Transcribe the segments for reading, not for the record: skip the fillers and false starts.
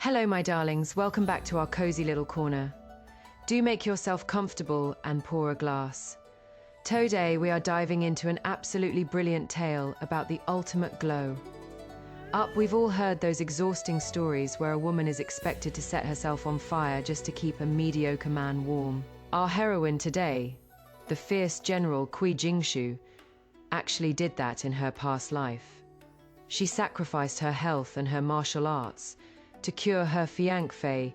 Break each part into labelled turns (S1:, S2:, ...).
S1: Hello, my darlings. Welcome back to our cozy little corner. Do make yourself comfortable and pour a glass. Today, we are diving into an absolutely brilliant tale about the ultimate glow. We've all heard those exhausting stories where a woman is expected to set herself on fire just to keep a mediocre man warm. Our heroine today, the fierce general Jingshu, actually did that in her past life. She sacrificed her health and her martial arts to cure her fiancé,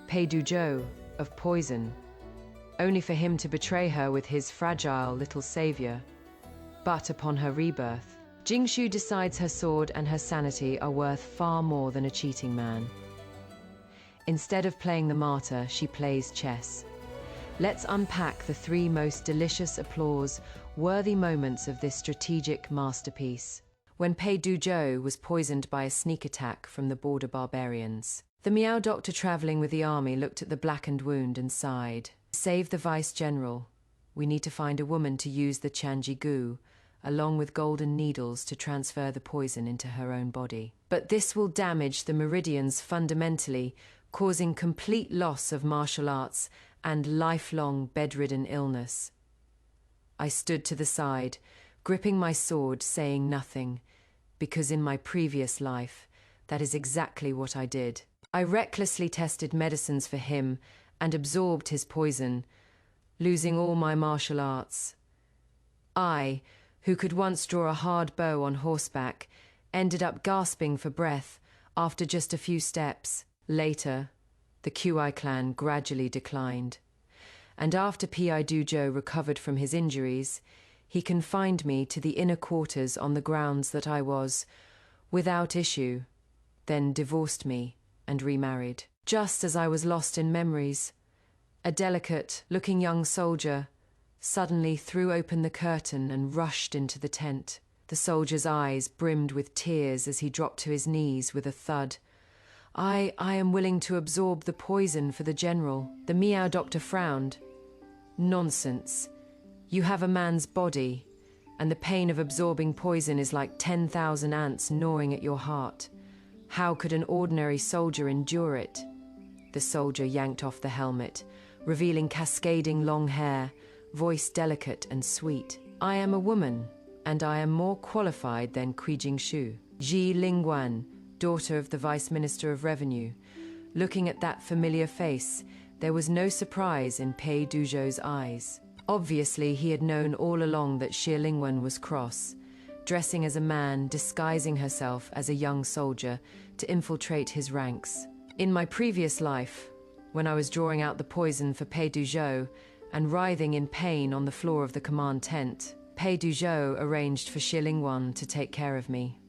S1: Pei Duzhou, of poison, only for him to betray her with his fragile little savior. But upon her rebirth, Jingshu decides her sword and her sanity are worth far more than a cheating man. Instead of playing the martyr, she plays chess. Let's unpack the three most delicious applause-worthy moments of this strategic masterpiece. When Pei Duzhou was poisoned by a sneak attack from the border barbarians, the Miao doctor traveling with the army looked at the blackened wound and sighed. Save the vice general. We need to find a woman to use the Chanji Gu, along with golden needles to transfer the poison into her own body. But this will damage the meridians fundamentally, causing complete loss of martial arts and lifelong bedridden illness. I stood to the side, gripping my sword, saying nothing, because in my previous life, that is exactly what I did. I recklessly tested medicines for him and absorbed his poison, losing all my martial arts. I, who could once draw a hard bow on horseback, ended up gasping for breath after just a few steps. Later, the Qi clan gradually declined, and after Pei Duzhou recovered from his injuries, he confined me to the inner quarters on the grounds that I was, without issue, then divorced me and remarried. Just as I was lost in memories, a delicate-looking young soldier suddenly threw open the curtain and rushed into the tent. The soldier's eyes brimmed with tears as he dropped to his knees with a thud. I am willing to absorb the poison for the general. The Miao doctor frowned. Nonsense. You have a man's body, and the pain of absorbing poison is like 10,000 ants gnawing at your heart. How could an ordinary soldier endure it? The soldier yanked off the helmet, revealing cascading long hair, voice delicate and sweet. I am a woman, and I am more qualified than Jingshu. Ji Lingguan, daughter of the Vice Minister of Revenue. Looking at that familiar face, there was no surprise in Pei Duzhou's eyes. Obviously, he had known all along that Xie Lingwen was cross, dressing as a man, disguising herself as a young soldier to infiltrate his ranks. In my previous life, when I was drawing out the poison for Pei Duzhou and writhing in pain on the floor of the command tent, Pei Duzhou arranged for Xie Lingwen to take care of me.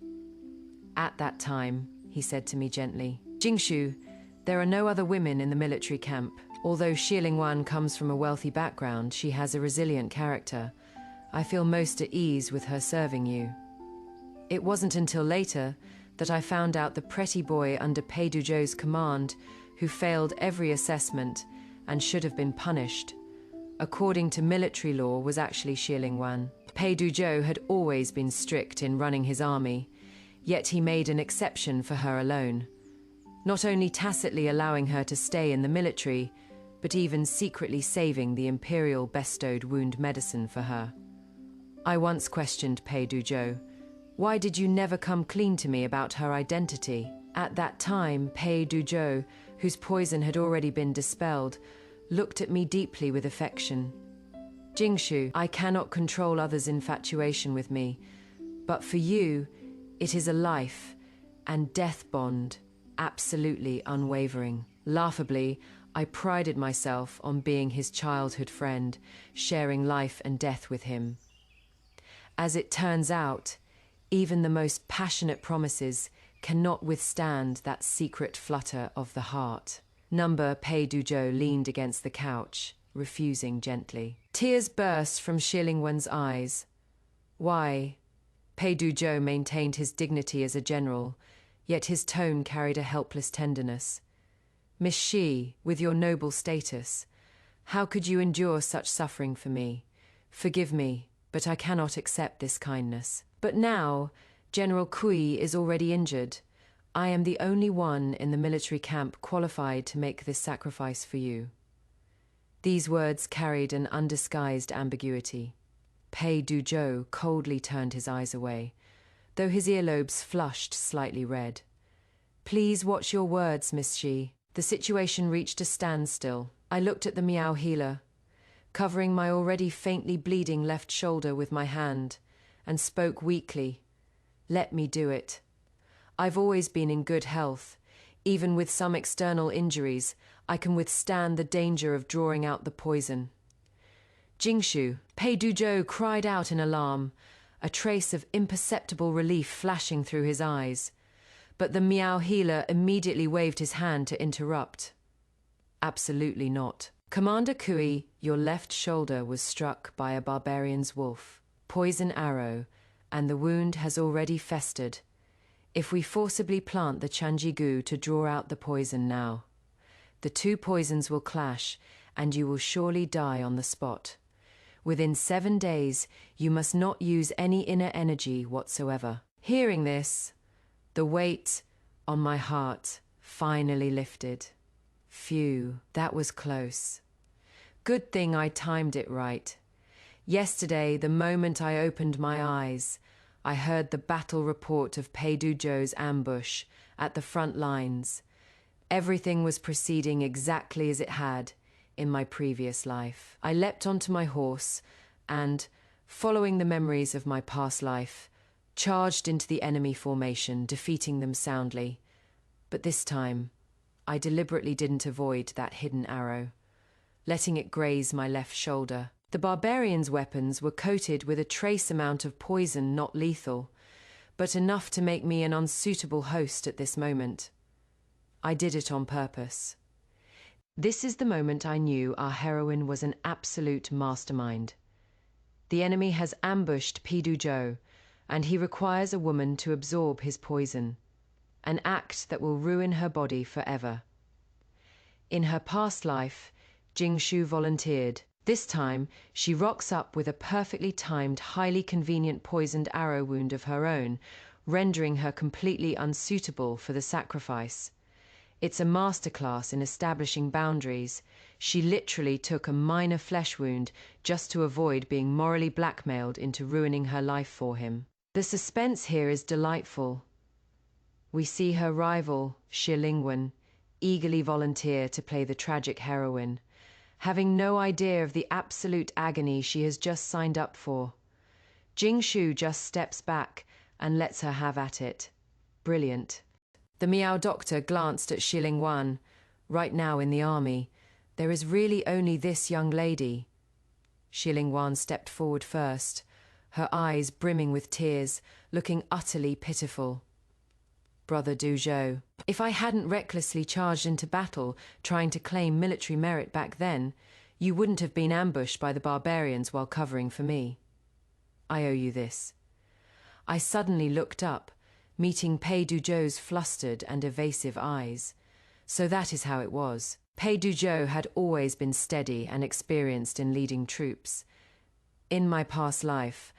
S1: At that time, he said to me gently, "Jingshu, there are no other women in the military camp. Although Xie Lingwen comes from a wealthy background, she has a resilient character. I feel most at ease with her serving you." It wasn't until later that I found out the pretty boy under Pei Duzhou's command, who failed every assessment and should have been punished, according to military law, was actually Xie Lingwen. Pei Duzhou had always been strict in running his army, yet he made an exception for her alone, not only tacitly allowing her to stay in the military, but even secretly saving the imperial bestowed wound medicine for her. I once questioned Pei Duzhou, "Why did you never come clean to me about her identity?" At that time, Pei Duzhou, whose poison had already been dispelled, looked at me deeply with affection. "Jingshu, I cannot control others' infatuation with me, but for you, it is a life and death bond, absolutely unwavering." Laughably, I prided myself on being his childhood friend, sharing life and death with him. As it turns out, even the most passionate promises cannot withstand that secret flutter of the heart. Pei Duzhou leaned against the couch, refusing gently. Tears burst from Xie Lingwen's eyes. Why? Pei Duzhou maintained his dignity as a general, yet his tone carried a helpless tenderness. "Miss Xi, with your noble status, how could you endure such suffering for me? Forgive me, but I cannot accept this kindness." But now, General Kui is already injured. I am the only one in the military camp qualified to make this sacrifice for you." These words carried an undisguised ambiguity. Pei Duzhou coldly turned his eyes away, though his earlobes flushed slightly red. "Please watch your words, Miss Shi." The situation reached a standstill. I looked at the Miao healer, covering my already faintly bleeding left shoulder with my hand, and spoke weakly. "Let me do it. I've always been in good health. Even with some external injuries, I can withstand the danger of drawing out the poison." "Jingshu," Pei Duzhou cried out in alarm, a trace of imperceptible relief flashing through his eyes. But the Miao healer immediately waved his hand to interrupt. "Absolutely not. Commander Kui, your left shoulder was struck by a barbarian's wolf, poison arrow, and the wound has already festered. If we forcibly plant the Chanjigu to draw out the poison now, the two poisons will clash, and you will surely die on the spot. Within 7 days, you must not use any inner energy whatsoever." Hearing this, the weight on my heart finally lifted. Phew, that was close. Good thing I timed it right. Yesterday, the moment I opened my eyes, I heard the battle report of Pei Duzhou's ambush at the front lines. Everything was proceeding exactly as it had in my previous life. I leapt onto my horse and, following the memories of my past life, charged into the enemy formation, defeating them soundly. But this time, I deliberately didn't avoid that hidden arrow, letting it graze my left shoulder. The barbarians' weapons were coated with a trace amount of poison not lethal, but enough to make me an unsuitable host at this moment. I did it on purpose. This is the moment I knew our heroine was an absolute mastermind. The enemy has ambushed Pei Duzhou, and he requires a woman to absorb his poison, an act that will ruin her body forever. In her past life, Jingshu volunteered. This time, she rocks up with a perfectly timed, highly convenient poisoned arrow wound of her own, rendering her completely unsuitable for the sacrifice. It's a masterclass in establishing boundaries. She literally took a minor flesh wound just to avoid being morally blackmailed into ruining her life for him. The suspense here is delightful. We see her rival, Shi Lingwen, eagerly volunteer to play the tragic heroine, having no idea of the absolute agony she has just signed up for. Jingshu just steps back and lets her have at it. Brilliant. The Miao doctor glanced at Shi Lingwen. Right now in the army, there is really only this young lady. Shi Lingwen stepped forward first, her eyes brimming with tears, looking utterly pitiful. "Brother Duzhou, if I hadn't recklessly charged into battle, trying to claim military merit back then, you wouldn't have been ambushed by the barbarians while covering for me. I owe you this." I suddenly looked up, meeting Pei Duzhou's flustered and evasive eyes. So that is how it was. Pei Duzhou had always been steady and experienced in leading troops. In my past life,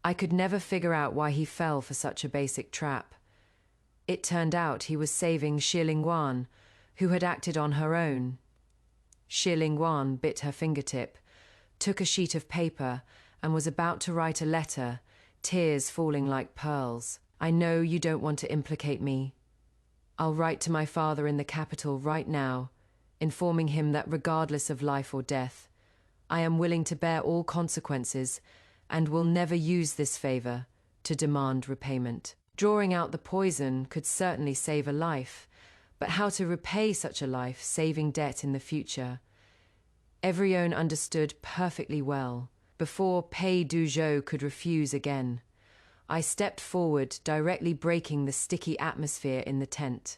S1: I could never figure out why he fell for such a basic trap. It turned out he was saving Shi Lingwen, who had acted on her own. Shi Lingwen bit her fingertip, took a sheet of paper, and was about to write a letter, tears falling like pearls. "I know you don't want to implicate me. I'll write to my father in the capital right now, informing him that regardless of life or death, I am willing to bear all consequences and will never use this favor to demand repayment." Drawing out the poison could certainly save a life, but how to repay such a life-saving debt in the future? Everyone understood perfectly well. Before Pei Duzhou could refuse again, I stepped forward, directly breaking the sticky atmosphere in the tent.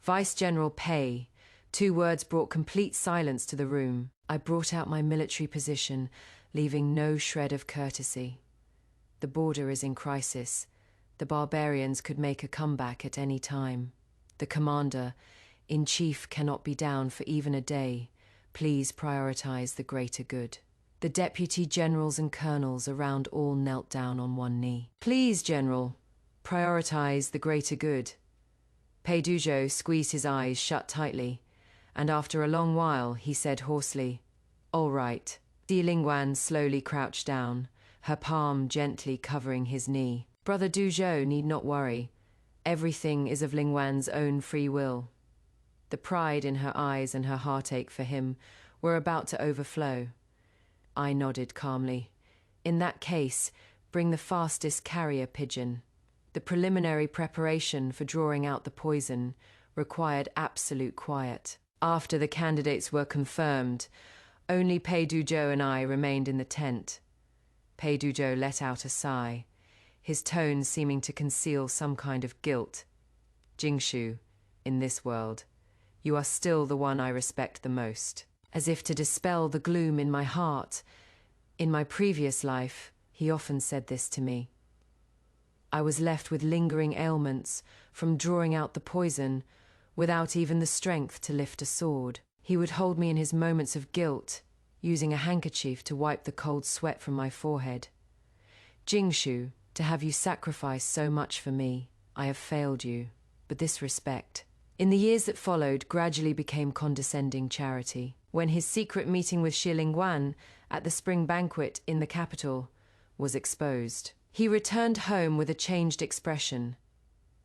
S1: "Vice General Pei," 2 words brought complete silence to the room. I brought out my military position, leaving no shred of courtesy. The border is in crisis. The barbarians could make a comeback at any time. The commander-in-chief cannot be down for even a day. Please prioritize the greater good. The deputy generals and colonels around all knelt down on one knee. "Please, General, prioritize the greater good." Pei Duzhou squeezed his eyes shut tightly, and after a long while he said hoarsely, "All right." Di Lingguan slowly crouched down, her palm gently covering his knee. Brother Duzhou need not worry. Everything is of Lingguan's own free will. The pride in her eyes and her heartache for him were about to overflow. I nodded calmly. In that case, bring the fastest carrier pigeon. The preliminary preparation for drawing out the poison required absolute quiet. After the candidates were confirmed, only Pei Duzhou and I remained in the tent. Pei Duzhou let out a sigh, his tone seeming to conceal some kind of guilt. "Jingshu, in this world, you are still the one I respect the most." As if to dispel the gloom in my heart, in my previous life, he often said this to me. I was left with lingering ailments from drawing out the poison without even the strength to lift a sword. He would hold me in his moments of guilt, using a handkerchief to wipe the cold sweat from my forehead. "Jingshu, to have you sacrifice so much for me, I have failed you, but this respect." In the years that followed, gradually became condescending charity. When his secret meeting with Shi Lingguan at the spring banquet in the capital was exposed, he returned home with a changed expression,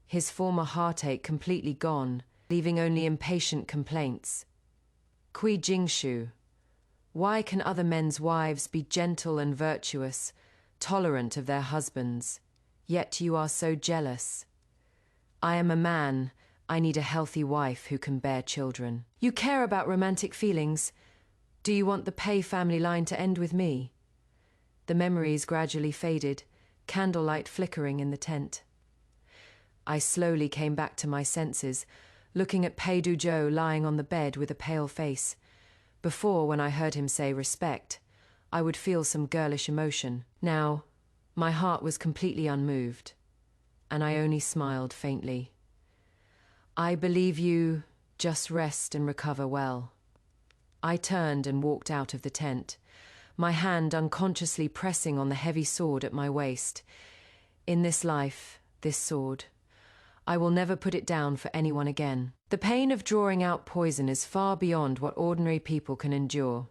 S1: his former heartache completely gone, leaving only impatient complaints. "Kui Jingshu, why can other men's wives be gentle and virtuous, tolerant of their husbands, yet you are so jealous? I am a man. I need a healthy wife who can bear children. You care about romantic feelings. Do you want the Pei family line to end with me?" The memories gradually faded, candlelight flickering in the tent. I slowly came back to my senses, looking at Pei Duzhou lying on the bed with a pale face. Before, when I heard him say respect, I would feel some girlish emotion. Now, my heart was completely unmoved, and I only smiled faintly. "I believe you. Just rest and recover well." I turned and walked out of the tent, my hand unconsciously pressing on the heavy sword at my waist. In this life, this sword, I will never put it down for anyone again. The pain of drawing out poison is far beyond what ordinary people can endure.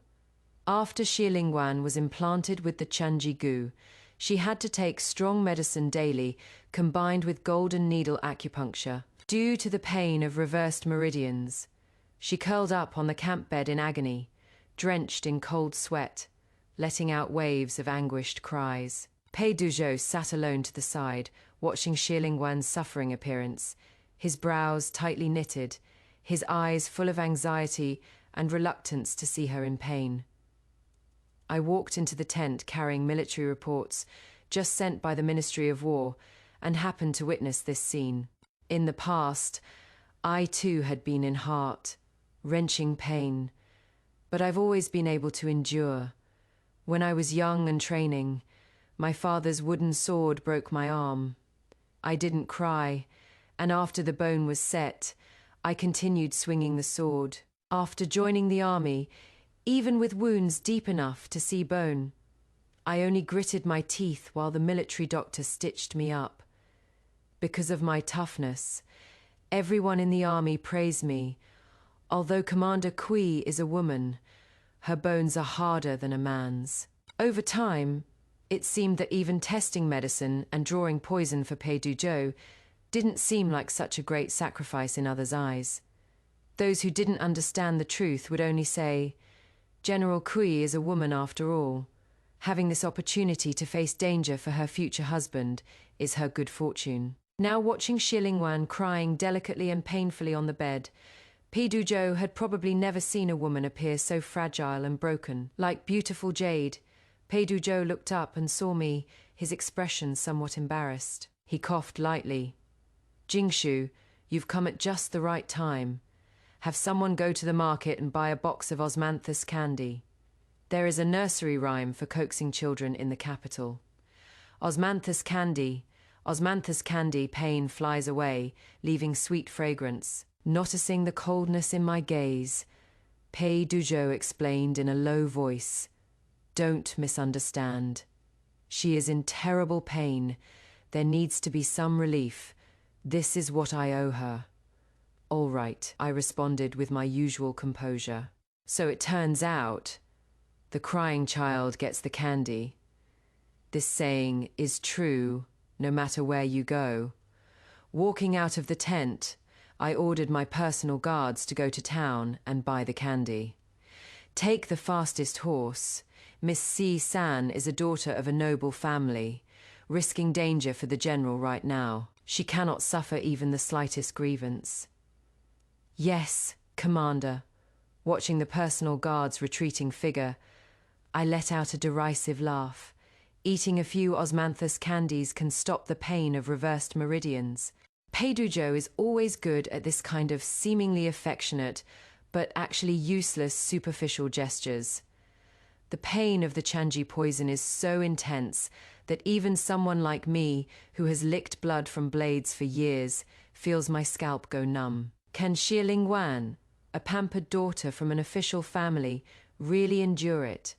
S1: After Shi Lingguan was implanted with the Chanji Gu, she had to take strong medicine daily, combined with golden needle acupuncture. Due to the pain of reversed meridians, she curled up on the camp bed in agony, drenched in cold sweat, letting out waves of anguished cries. Pei Duzhou sat alone to the side, watching Shi Lingguan's suffering appearance, his brows tightly knitted, his eyes full of anxiety and reluctance to see her in pain. I walked into the tent carrying military reports just sent by the Ministry of War and happened to witness this scene. In the past, I too had been in heart-wrenching pain, but I've always been able to endure. When I was young and training, my father's wooden sword broke my arm. I didn't cry, and after the bone was set, I continued swinging the sword. After joining the army, even with wounds deep enough to see bone, I only gritted my teeth while the military doctor stitched me up. Because of my toughness, everyone in the army praised me. Although Commander Kui is a woman, her bones are harder than a man's. Over time, it seemed that even testing medicine and drawing poison for Pei Duzhou didn't seem like such a great sacrifice in others' eyes. Those who didn't understand the truth would only say, "General Kui is a woman after all. Having this opportunity to face danger for her future husband is her good fortune." Now watching Shi Lingguan crying delicately and painfully on the bed, Pei Duzhou had probably never seen a woman appear so fragile and broken. Like beautiful jade, Pei Duzhou looked up and saw me, his expression somewhat embarrassed. He coughed lightly. "Jingshu, you've come at just the right time. Have someone go to the market and buy a box of osmanthus candy. There is a nursery rhyme for coaxing children in the capital. Osmanthus candy, pain flies away, leaving sweet fragrance." Noticing the coldness in my gaze, Pei Duzhou explained in a low voice, "Don't misunderstand. She is in terrible pain. There needs to be some relief. This is what I owe her." All right, I responded with my usual composure. So it turns out, the crying child gets the candy. This saying is true, no matter where you go. Walking out of the tent, I ordered my personal guards to go to town and buy the candy. Take the fastest horse. Miss C-san is a daughter of a noble family, risking danger for the general right now. She cannot suffer even the slightest grievance. Yes, Commander. Watching the personal guard's retreating figure, I let out a derisive laugh. Eating a few osmanthus candies can stop the pain of reversed meridians. Peidujo is always good at this kind of seemingly affectionate, but actually useless superficial gestures. The pain of the Chanji poison is so intense that even someone like me, who has licked blood from blades for years, feels my scalp go numb. Can Xieling Wan, a pampered daughter from an official family, really endure it?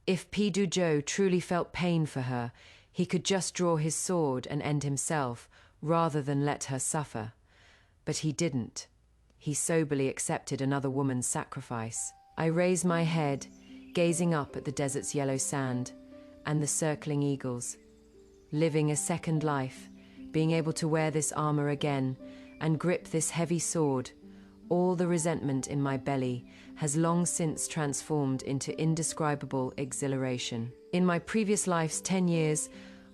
S1: If Peidujo truly felt pain for her, he could just draw his sword and end himself, rather than let her suffer. But he didn't. He soberly accepted another woman's sacrifice. I raised my head, gazing up at the desert's yellow sand and the circling eagles. Living a second life, being able to wear this armor again and grip this heavy sword, all the resentment in my belly has long since transformed into indescribable exhilaration. In my previous life's 10 years,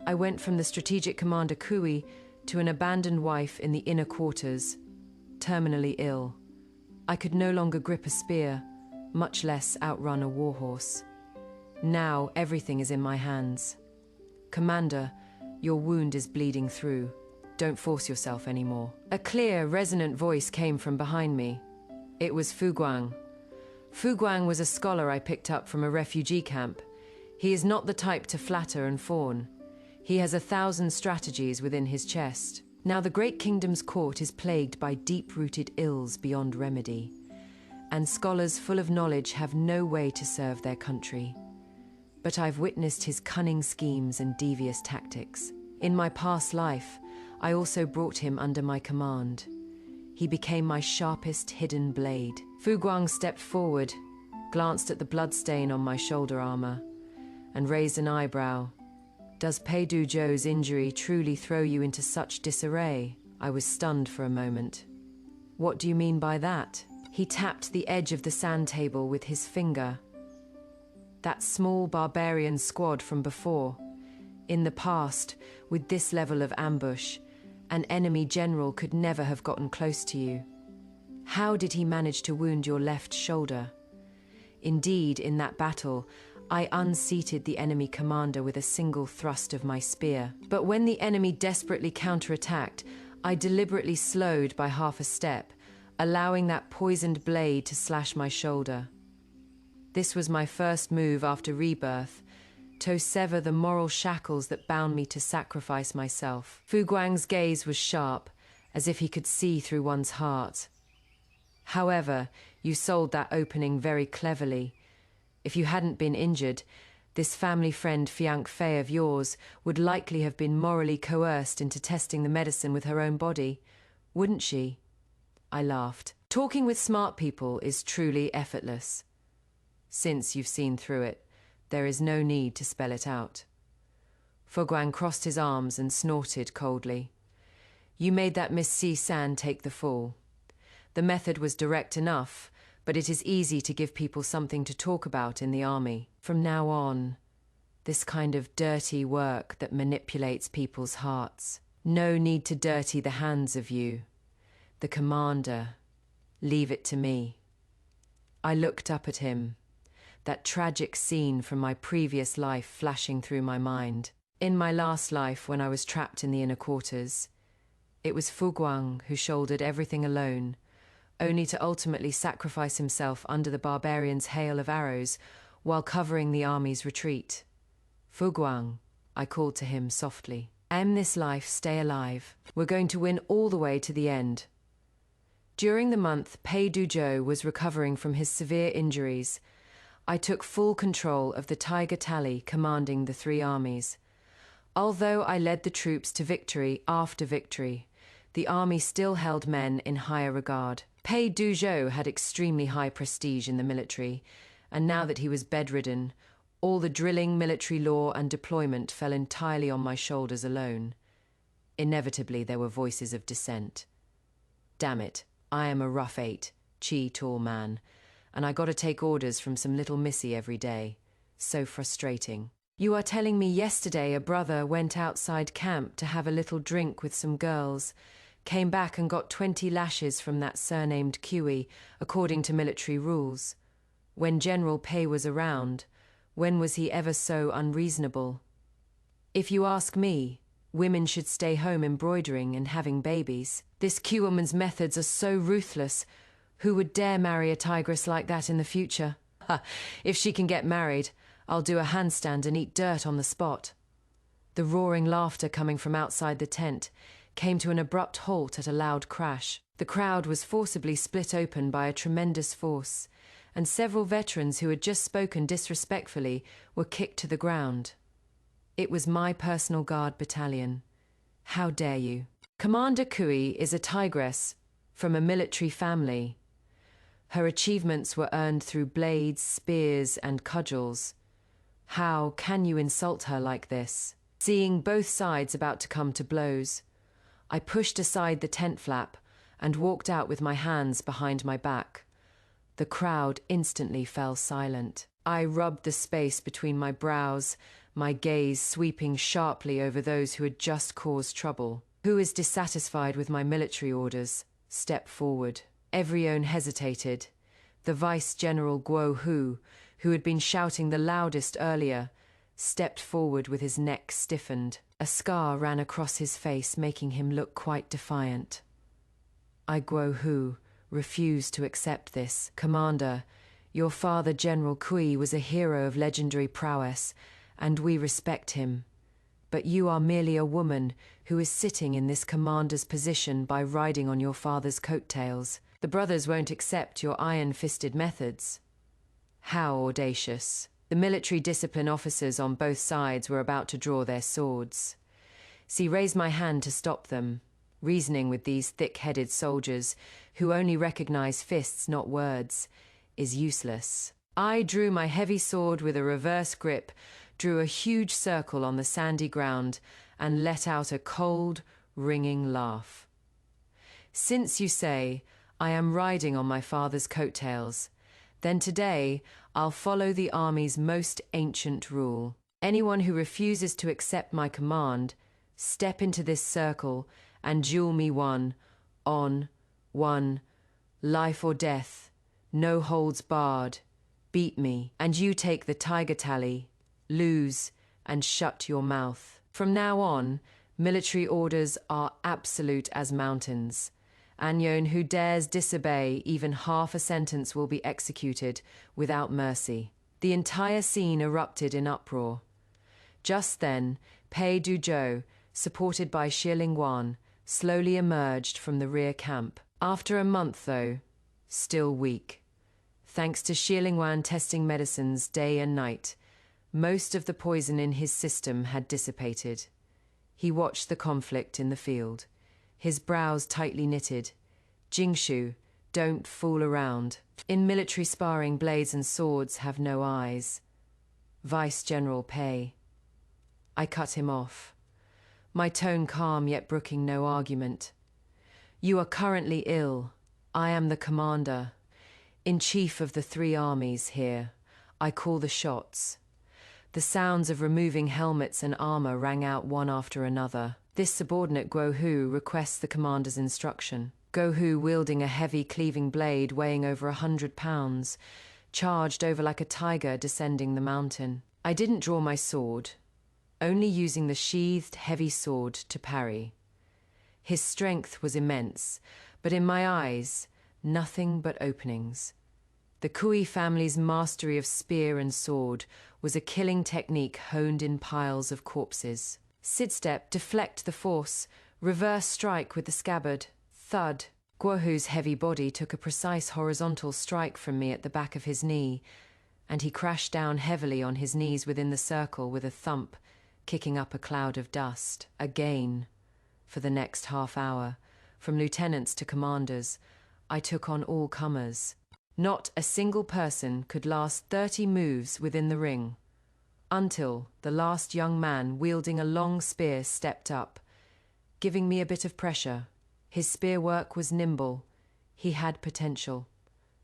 S1: I went from the strategic commander Kui to an abandoned wife in the inner quarters, terminally ill. I could no longer grip a spear, much less outrun a warhorse. Now everything is in my hands. Commander, your wound is bleeding through. Don't force yourself anymore. A clear, resonant voice came from behind me. It was Fu Guang. Fu Guang was a scholar I picked up from a refugee camp. He is not the type to flatter and fawn. He has 1,000 strategies within his chest. Now the great kingdom's court is plagued by deep-rooted ills beyond remedy, and scholars full of knowledge have no way to serve their country. But I've witnessed his cunning schemes and devious tactics. In my past life, I also brought him under my command. He became my sharpest hidden blade. Fu Guang stepped forward, glanced at the bloodstain on my shoulder armor, and raised an eyebrow. Does Peidujo's injury truly throw you into such disarray? I was stunned for a moment. What do you mean by that? He tapped the edge of the sand table with his finger. That small barbarian squad from before. In the past, with this level of ambush, an enemy general could never have gotten close to you. How did he manage to wound your left shoulder? Indeed, in that battle, I unseated the enemy commander with a single thrust of my spear. But when the enemy desperately counterattacked, I deliberately slowed by half a step, allowing that poisoned blade to slash my shoulder. This was my first move after rebirth, to sever the moral shackles that bound me to sacrifice myself. Fu Guang's gaze was sharp, as if he could see through one's heart. However, you sold that opening very cleverly. If you hadn't been injured, this family friend Fianc Fei of yours would likely have been morally coerced into testing the medicine with her own body, wouldn't she? I laughed. Talking with smart people is truly effortless. Since you've seen through it, there is no need to spell it out. Fu Guang crossed his arms and snorted coldly. You made that Miss C-san take the fall. The method was direct enough, but it is easy to give people something to talk about in the army. From now on, this kind of dirty work that manipulates people's hearts. No need to dirty the hands of you. The commander. Leave it to me. I looked up at him, that tragic scene from my previous life flashing through my mind. In my last life, when I was trapped in the inner quarters, it was Fu Guang who shouldered everything alone, only to ultimately sacrifice himself under the barbarian's hail of arrows while covering the army's retreat. Fu Guang, I called to him softly. End this life, stay alive. We're going to win all the way to the end. During the month Peidujo was recovering from his severe injuries, I took full control of the Tiger Tally commanding the 3 armies. Although I led the troops to victory after victory, The army still held men in higher regard. Pei Duzhou had extremely high prestige in the military, and now that he was bedridden, all the drilling, military law, and deployment fell entirely on my shoulders alone. Inevitably, there were voices of dissent. Damn it, I am a rough 8, tall man, and I gotta take orders from some little missy every day. So frustrating. You are telling me yesterday a brother went outside camp to have a little drink with some girls, came back and got 20 lashes from that surnamed Kiwi, according to military rules. When General Pei was around, when was he ever so unreasonable? If you ask me, women should stay home embroidering and having babies. This Q-woman's methods are so ruthless. Who would dare marry a tigress like that in the future? Ha! If she can get married, I'll do a handstand and eat dirt on the spot. The roaring laughter coming from outside the tent came to an abrupt halt at a loud crash. The crowd was forcibly split open by a tremendous force, and several veterans who had just spoken disrespectfully were kicked to the ground. It was my personal guard battalion. How dare you? Commander Kui is a tigress from a military family. Her achievements were earned through blades, spears, and cudgels. How can you insult her like this? Seeing both sides about to come to blows, I pushed aside the tent flap and walked out with my hands behind my back. The crowd instantly fell silent. I rubbed the space between my brows, my gaze sweeping sharply over those who had just caused trouble. Who is dissatisfied with my military orders? Step forward. Everyone hesitated. The Vice General Guo Hu, who had been shouting the loudest earlier, stepped forward with his neck stiffened. A scar ran across his face, making him look quite defiant. I, Guo Hu, refused to accept this. Commander, your father, General Kui, was a hero of legendary prowess, and we respect him. But you are merely a woman who is sitting in this commander's position by riding on your father's coattails. The brothers won't accept your iron-fisted methods. How audacious. The military discipline officers on both sides were about to draw their swords. See, raised my hand to stop them, reasoning with these thick-headed soldiers who only recognize fists, not words, is useless. I drew my heavy sword with a reverse grip, drew a huge circle on the sandy ground, and let out a cold, ringing laugh. Since you say, I am riding on my father's coattails, then today I'll follow the army's most ancient rule. Anyone who refuses to accept my command, step into this circle and duel me one, life or death, no holds barred. Beat me, and you take the tiger tally, lose, and shut your mouth. From now on, military orders are absolute as mountains. Anyone who dares disobey even half a sentence will be executed without mercy. The entire scene erupted in uproar. Just then, Pei Duzhou, supported by Xie Wan, slowly emerged from the rear camp. After a month, though, still weak. Thanks to Xie Wan testing medicines day and night, most of the poison in his system had dissipated. He watched the conflict in the field, his brows tightly knitted. Jingshu, don't fool around. In military sparring, blades and swords have no eyes. Vice General Pei. I cut him off, my tone calm yet brooking no argument. You are currently ill. I am the commander, in chief of the 3 armies here. I call the shots. The sounds of removing helmets and armor rang out one after another. This subordinate Guo Hu requests the commander's instruction. Guo Hu, wielding a heavy cleaving blade weighing over 100 pounds, charged over like a tiger descending the mountain. I didn't draw my sword, only using the sheathed heavy sword to parry. His strength was immense, but in my eyes, nothing but openings. The Kui family's mastery of spear and sword was a killing technique honed in piles of corpses. Sidestep, deflect the force, reverse strike with the scabbard. Thud. Guo Hu's heavy body took a precise horizontal strike from me at the back of his knee, and he crashed down heavily on his knees within the circle with a thump, kicking up a cloud of dust. Again. For the next half hour, from lieutenants to commanders. I took on all comers. Not a single person could last 30 moves within the ring. Until the last young man wielding a long spear stepped up, giving me a bit of pressure. His spear work was nimble. He had potential.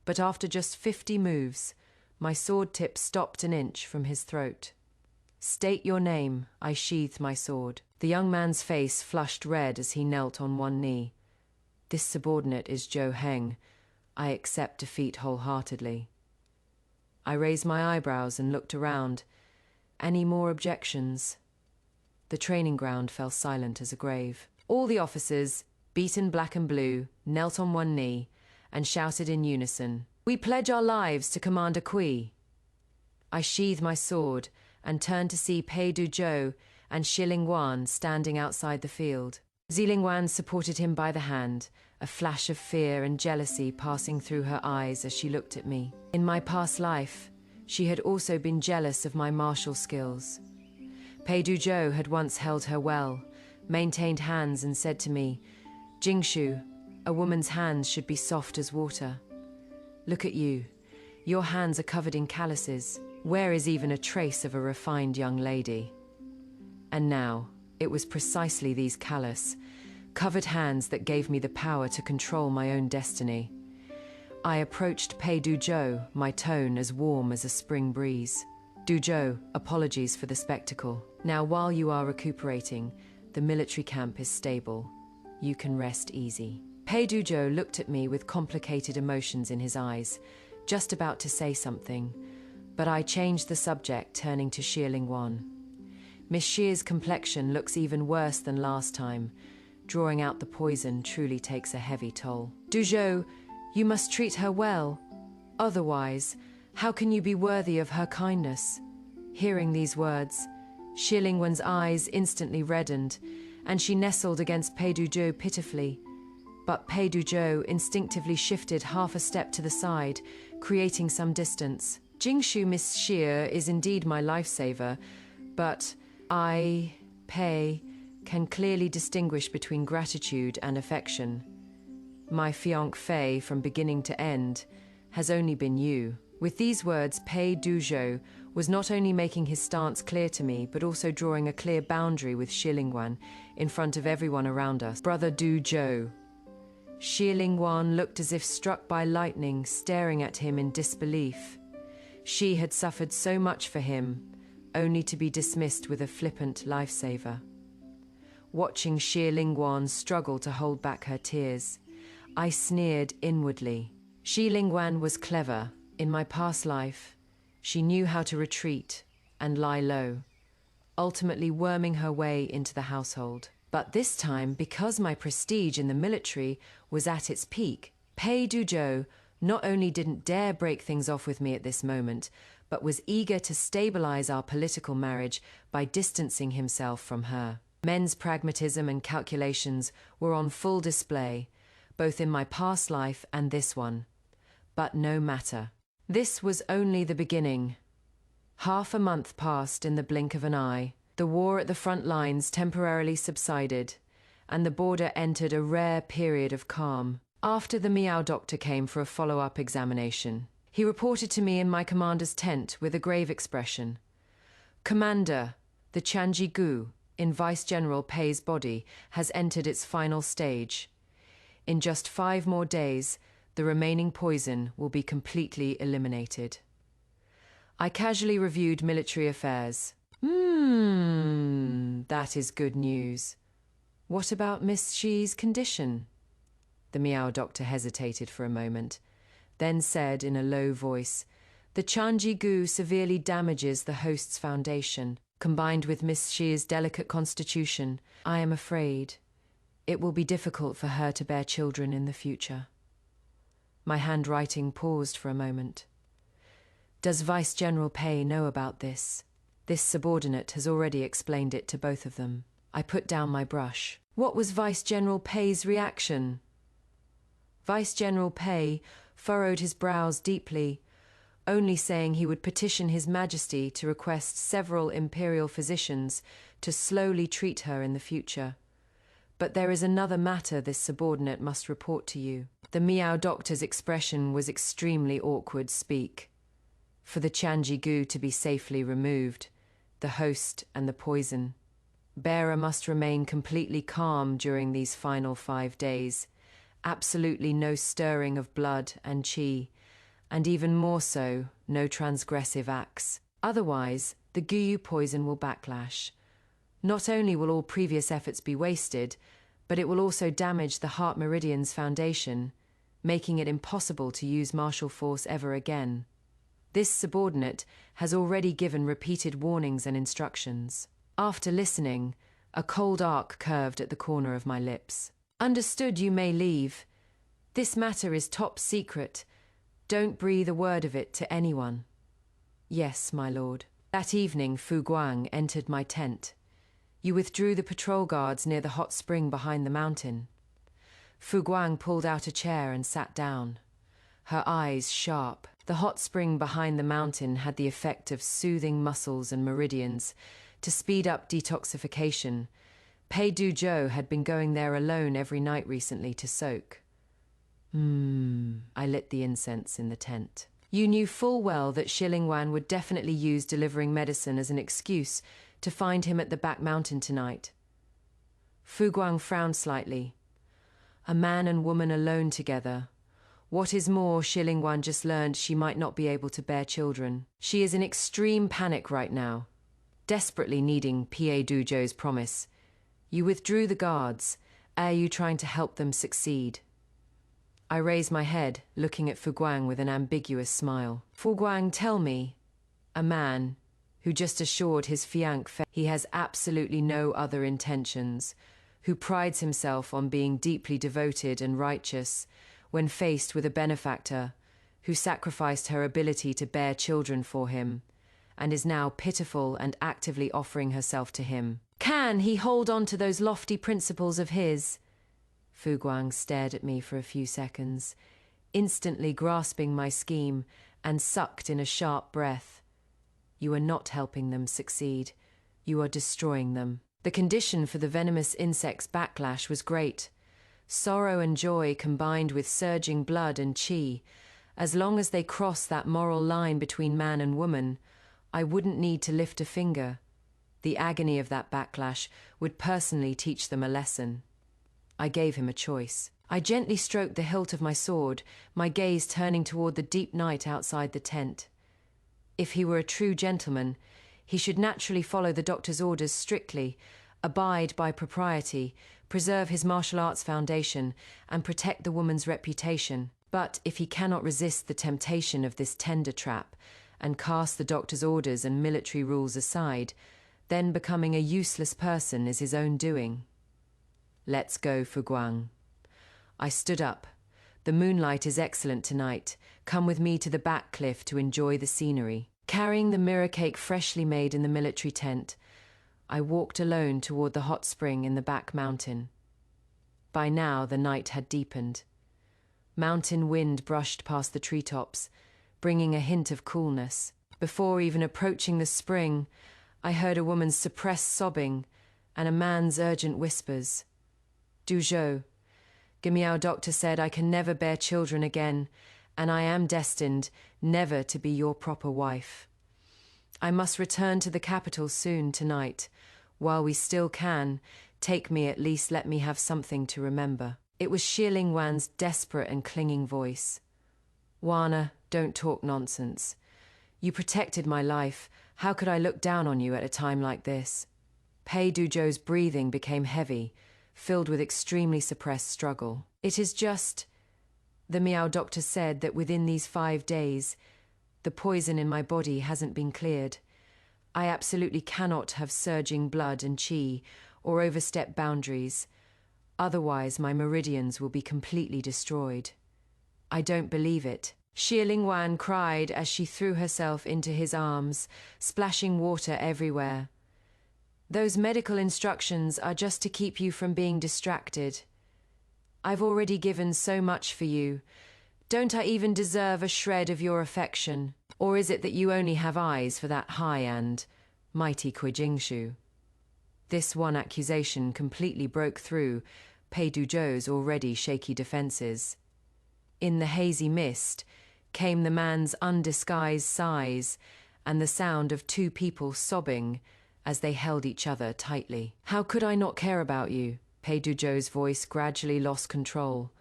S1: But after just 50 moves, my sword tip stopped an inch from his throat. "State your name." I sheathed my sword. The young man's face flushed red as he knelt on one knee. "This subordinate is Zhou Heng. I accept defeat wholeheartedly." I raised my eyebrows and looked around. Any more objections? The training ground fell silent as a grave. All the officers, beaten black and blue, knelt on one knee and shouted in unison, "We pledge our lives to Commander Kui." I sheathed my sword and turned to see Pei Duzhou and Shi Lingwan standing outside the field. Zilingwan supported him by the hand, a flash of fear and jealousy passing through her eyes as she looked at me. In my past life, she had also been jealous of my martial skills. Pei Duzhou had once held her well, maintained hands and said to me, "Jingshu, a woman's hands should be soft as water. Look at you. Your hands are covered in calluses. Where is even a trace of a refined young lady?" And now, it was precisely these covered hands that gave me the power to control my own destiny. I approached Pei Duzhou, my tone as warm as a spring breeze. "Duzhou, apologies for the spectacle. Now, while you are recuperating, the military camp is stable. You can rest easy." Pei Duzhou looked at me with complicated emotions in his eyes, just about to say something, but I changed the subject, turning to Shi Lingwan. "Miss Shi's complexion looks even worse than last time. Drawing out the poison truly takes a heavy toll. Duzhou, you must treat her well. Otherwise, how can you be worthy of her kindness?" Hearing these words, Shi Lingwan's eyes instantly reddened, and she nestled against Pei Duzhou pitifully. But Pei Duzhou instinctively shifted half a step to the side, creating some distance. "Jingshu, Miss Shi is indeed my lifesaver, but I, Pei, can clearly distinguish between gratitude and affection. My fiancé from beginning to end has only been you." With these words, Pei Duzhou was not only making his stance clear to me, but also drawing a clear boundary with Shi Lingwan in front of everyone around us. "Brother Duzhou." Shi Lingwan looked as if struck by lightning, staring at him in disbelief. She had suffered so much for him, only to be dismissed with a flippant lifesaver. Watching Shi Lingwan struggle to hold back her tears, I sneered inwardly. Shi Lingwan was clever. In my past life, she knew how to retreat and lie low, ultimately worming her way into the household. But this time, because my prestige in the military was at its peak, Pei Duzhou not only didn't dare break things off with me at this moment, but was eager to stabilize our political marriage by distancing himself from her. Men's pragmatism and calculations were on full display, both in my past life and this one. But no matter. This was only the beginning. Half a month passed in the blink of an eye. The war at the front lines temporarily subsided, and the border entered a rare period of calm. After the Miao doctor came for a follow-up examination, he reported to me in my commander's tent with a grave expression. "Commander, the Chanji-gu, in Vice General Pei's body, has entered its final stage. In just 5 more days, the remaining poison will be completely eliminated." I casually reviewed military affairs. That is good news. What about Miss Shi's condition?" The Miao doctor hesitated for a moment, then said in a low voice, "The Chanji-gu severely damages the host's foundation. Combined with Miss Shi's delicate constitution, I am afraid it will be difficult for her to bear children in the future." My handwriting paused for a moment. "Does Vice General Pei know about this?" This subordinate has already explained it to both of them. I put down my brush. What was Vice General Pei's reaction? Vice General Pei furrowed his brows deeply, only saying he would petition His Majesty to request several imperial physicians to slowly treat her in the future. But there is another matter this subordinate must report to you. The Miao doctor's expression was extremely awkward. Speak. For the Chanjigu to be safely removed, the host and the poison bearer must remain completely calm during these final 5 days. Absolutely no stirring of blood and qi, and even more so, no transgressive acts. Otherwise, the Guyu poison will backlash. Not only will all previous efforts be wasted, but it will also damage the heart meridian's foundation, making it impossible to use martial force ever again. This subordinate has already given repeated warnings and instructions. After listening, a cold arc curved at the corner of my lips. Understood, you may leave. This matter is top secret. Don't breathe a word of it to anyone. Yes, my lord. That evening, Fu Guang entered my tent. You withdrew the patrol guards near the hot spring behind the mountain. Fu Guang pulled out a chair and sat down, her eyes sharp. The hot spring behind the mountain had the effect of soothing muscles and meridians to speed up detoxification. Pei Duzhou had been going there alone every night recently to soak. I lit the incense in the tent. You knew full well that Shilingwan would definitely use delivering medicine as an excuse to find him at the back mountain tonight. Fu Guang frowned slightly. A man and woman alone together. What is more, Shilingwan just learned she might not be able to bear children. She is in extreme panic right now, desperately needing Pei Duzhou's promise. You withdrew the guards. Are you trying to help them succeed? I raised my head, looking at Fu Guang with an ambiguous smile. Fu Guang, tell me, a man who just assured his fiancée he has absolutely no other intentions, who prides himself on being deeply devoted and righteous, when faced with a benefactor who sacrificed her ability to bear children for him, and is now pitiful and actively offering herself to him. Can he hold on to those lofty principles of his? Fu Guang stared at me for a few seconds, instantly grasping my scheme, and sucked in a sharp breath. You are not helping them succeed. You are destroying them. The condition for the venomous insect's backlash was great. Sorrow and joy combined with surging blood and qi. As long as they cross that moral line between man and woman, I wouldn't need to lift a finger. The agony of that backlash would personally teach them a lesson. I gave him a choice. I gently stroked the hilt of my sword, my gaze turning toward the deep night outside the tent. If he were a true gentleman, he should naturally follow the doctor's orders strictly, abide by propriety, preserve his martial arts foundation, and protect the woman's reputation. But if he cannot resist the temptation of this tender trap, and cast the doctor's orders and military rules aside, then becoming a useless person is his own doing. Let's go, Fu Guang. I stood up. The moonlight is excellent tonight. Come with me to the back cliff to enjoy the scenery. Carrying the mirror cake freshly made in the military tent, I walked alone toward the hot spring in the back mountain. By now the night had deepened. Mountain wind brushed past the treetops, bringing a hint of coolness. Before even approaching the spring, I heard a woman's suppressed sobbing and a man's urgent whispers. Duzhou, Gamiao doctor said I can never bear children again, and I am destined never to be your proper wife. I must return to the capital soon tonight. While we still can, take me, at least let me have something to remember. It was Xieling Wan's desperate and clinging voice. Wana, don't talk nonsense. You protected my life. How could I look down on you at a time like this? Pei Duzhou's breathing became heavy, filled with extremely suppressed struggle. It is just, the Miao doctor said that within these 5 days, the poison in my body hasn't been cleared. I absolutely cannot have surging blood and qi, or overstep boundaries. Otherwise, my meridians will be completely destroyed. I don't believe it. Xieling Wan cried as she threw herself into his arms, splashing water everywhere. Those medical instructions are just to keep you from being distracted. I've already given so much for you. Don't I even deserve a shred of your affection? Or is it that you only have eyes for that high and mighty Jingshu? This one accusation completely broke through Pei Duzhou's already shaky defenses. In the hazy mist came the man's undisguised sighs and the sound of two people sobbing as they held each other tightly. "How could I not care about you?" Pei Duzhou's voice gradually lost control,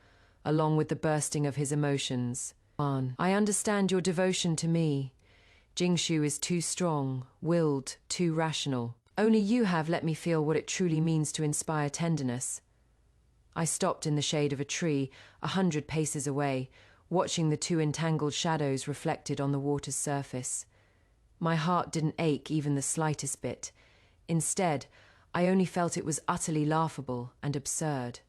S1: along with the bursting of his emotions. "I understand your devotion to me. Jingshu is too strong-willed, too rational. Only you have let me feel what it truly means to inspire tenderness." I stopped in the shade of a tree, 100 paces away, watching the two entangled shadows reflected on the water's surface. My heart didn't ache even the slightest bit. Instead, I only felt it was utterly laughable and absurd.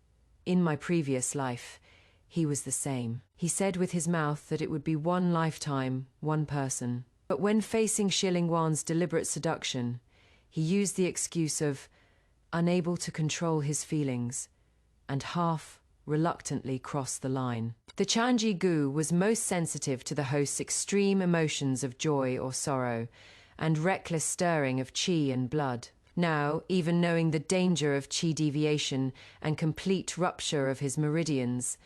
S1: In my previous life, he was the same. He said with his mouth that it would be one lifetime, one person. But when facing Shilingwan's deliberate seduction, he used the excuse of unable to control his feelings, and half reluctantly crossed the line. The Chanji Gu was most sensitive to the host's extreme emotions of joy or sorrow, and reckless stirring of qi and blood. Now, even knowing the danger of qi deviation and complete rupture of his meridians,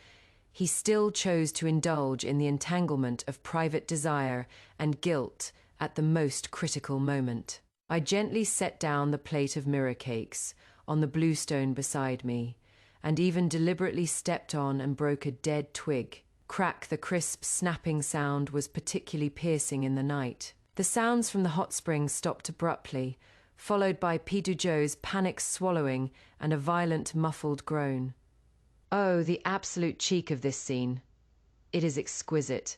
S1: he still chose to indulge in the entanglement of private desire and guilt at the most critical moment. I gently set down the plate of mirror cakes on the bluestone beside me, and even deliberately stepped on and broke a dead twig. Crack, the crisp, snapping sound was particularly piercing in the night. The sounds from the hot spring stopped abruptly, followed by Pei Duzhou's panicked swallowing and a violent, muffled groan. Oh, the absolute cheek of this scene. It is exquisite.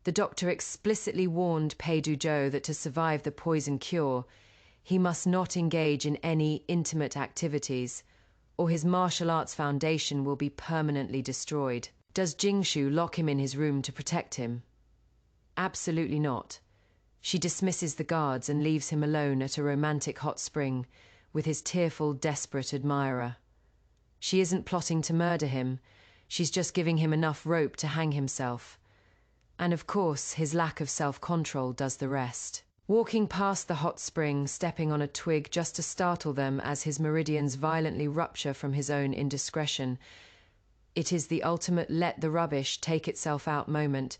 S1: The doctor explicitly warned Pei Duzhou that to survive the poison cure, he must not engage in any intimate activities, or his martial arts foundation will be permanently destroyed. Does Jingshu lock him in his room to protect him? Absolutely not. She dismisses the guards and leaves him alone at a romantic hot spring with his tearful, desperate admirer. She isn't plotting to murder him. She's just giving him enough rope to hang himself. And of course, his lack of self-control does the rest. Walking past the hot spring, stepping on a twig just to startle them as his meridians violently rupture from his own indiscretion. It is the ultimate let the rubbish take itself out moment.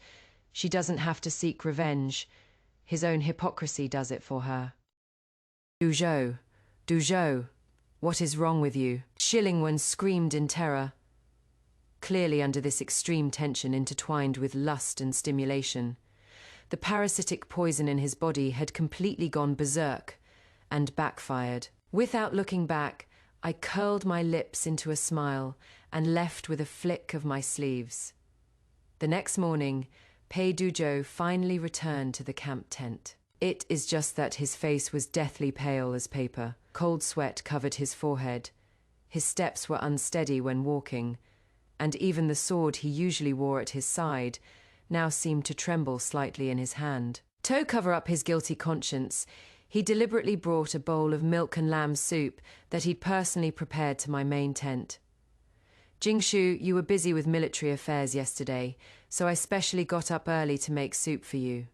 S1: She doesn't have to seek revenge. His own hypocrisy does it for her. "Duzhou, Duzhou, what is wrong with you?" Shilingwan screamed in terror. Clearly under this extreme tension intertwined with lust and stimulation, the parasitic poison in his body had completely gone berserk and backfired. Without looking back, I curled my lips into a smile and left with a flick of my sleeves. The next morning, Pei Duzhou finally returned to the camp tent. It is just that his face was deathly pale as paper. Cold sweat covered his forehead. His steps were unsteady when walking, and even the sword he usually wore at his side now seemed to tremble slightly in his hand. To cover up his guilty conscience, he deliberately brought a bowl of milk and lamb soup that he'd personally prepared to my main tent. "Jingshu, you were busy with military affairs yesterday, so I specially got up early to make soup for you."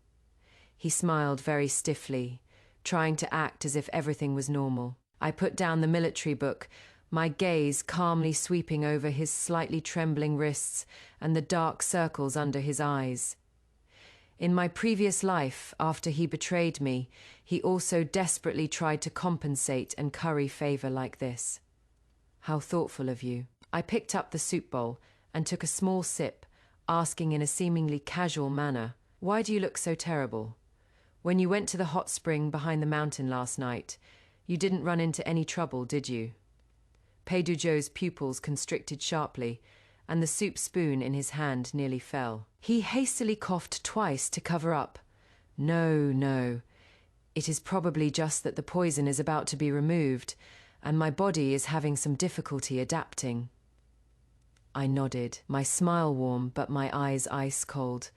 S1: He smiled very stiffly, trying to act as if everything was normal. I put down the military book, my gaze calmly sweeping over his slightly trembling wrists and the dark circles under his eyes. In my previous life, after he betrayed me, he also desperately tried to compensate and curry favor like this. "How thoughtful of you." I picked up the soup bowl and took a small sip, asking in a seemingly casual manner, "Why do you look so terrible? When you went to the hot spring behind the mountain last night, you didn't run into any trouble, did you?" Pei Duzhou's pupils constricted sharply, and the soup spoon in his hand nearly fell. He hastily coughed twice to cover up. "No, no. It is probably just that the poison is about to be removed, and my body is having some difficulty adapting." I nodded, my smile warm but my eyes ice cold.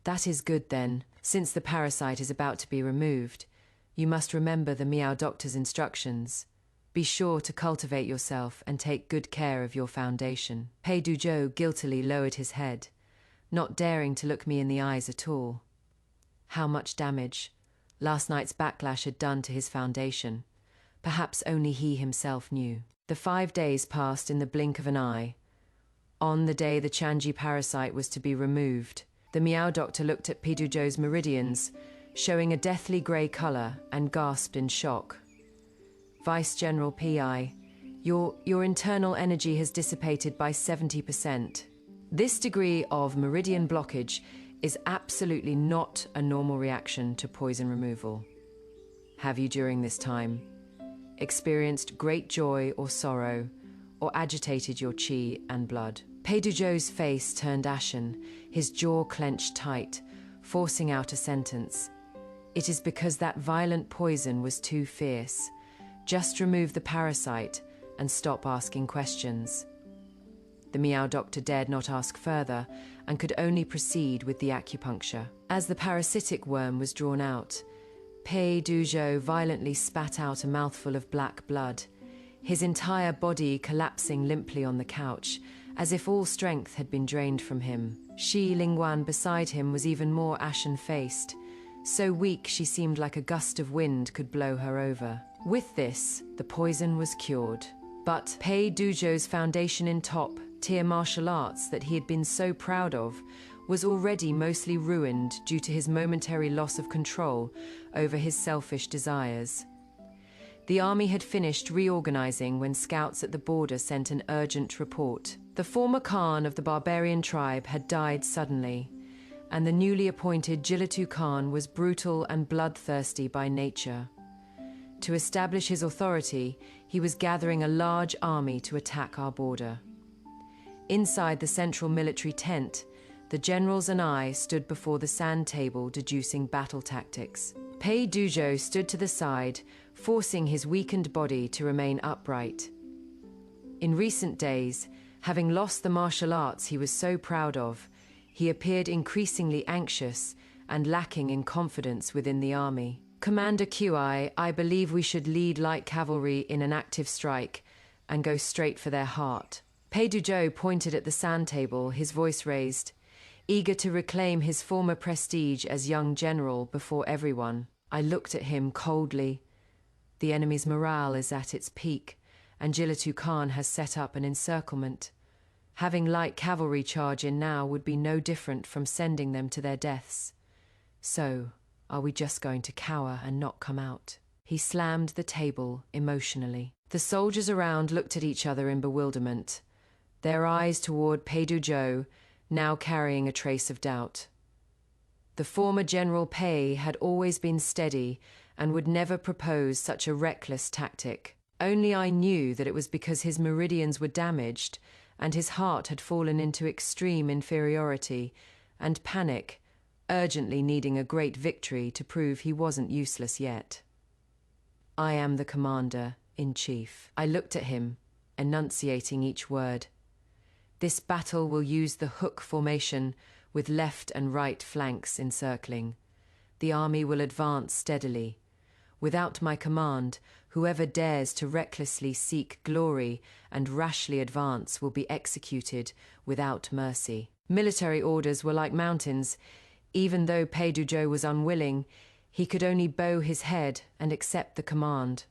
S1: "That is good then. Since the parasite is about to be removed, you must remember the Miao doctor's instructions. Be sure to cultivate yourself and take good care of your foundation." Pei Duzhou guiltily lowered his head, not daring to look me in the eyes at all. How much damage last night's backlash had done to his foundation. perhaps only he himself knew. The 5 days passed in the blink of an eye. On the day the Chanji parasite was to be removed, the Meow Doctor looked at Pidujo's meridians, showing a deathly grey colour, and gasped in shock. Vice General P.I., your internal energy has dissipated by 70%. This degree of meridian blockage is absolutely not a normal reaction to poison removal. Have you during this time experienced great joy or sorrow, or agitated your chi and blood? Peidujo's face turned ashen, his jaw clenched tight, forcing out a sentence. It is because that violent poison was too fierce. Just remove the parasite and stop asking questions. The Meow Doctor dared not ask further and could only proceed with the acupuncture. As the parasitic worm was drawn out, Peidujo violently spat out a mouthful of black blood, his entire body collapsing limply on the couch, as if all strength had been drained from him. Shi Lingguan beside him was even more ashen-faced, so weak she seemed like a gust of wind could blow her over. With this, the poison was cured. But Peidujo's foundation in top-tier martial arts that he had been so proud of was already mostly ruined due to his momentary loss of control over his selfish desires. The army had finished reorganizing when scouts at the border sent an urgent report. The former Khan of the barbarian tribe had died suddenly, and the newly appointed Jilatu Khan was brutal and bloodthirsty by nature. To establish his authority, he was gathering a large army to attack our border. Inside the central military tent, the generals and I stood before the sand table deducing battle tactics. Peidujo stood to the side, forcing his weakened body to remain upright. In recent days, having lost the martial arts he was so proud of, he appeared increasingly anxious and lacking in confidence within the army. Commander Qi, I believe we should lead light cavalry in an active strike and go straight for their heart. Peidujo pointed at the sand table, his voice raised, eager to reclaim his former prestige as young general before everyone. I looked at him coldly. The enemy's morale is at its peak, and Jilatu Khan has set up an encirclement. Having light cavalry charge in now would be no different from sending them to their deaths. So, are we just going to cower and not come out? He slammed the table emotionally. The soldiers around looked at each other in bewilderment, their eyes toward Peidujo, now carrying a trace of doubt. The former General Pei had always been steady and would never propose such a reckless tactic. Only I knew that it was because his meridians were damaged and his heart had fallen into extreme inferiority and panic, urgently needing a great victory to prove he wasn't useless yet. I am the commander-in-chief. I looked at him, enunciating each word. This battle will use the hook formation with left and right flanks encircling. The army will advance steadily. Without my command, whoever dares to recklessly seek glory and rashly advance will be executed without mercy. Military orders were like mountains. Even though Peidujo was unwilling, he could only bow his head and accept the command.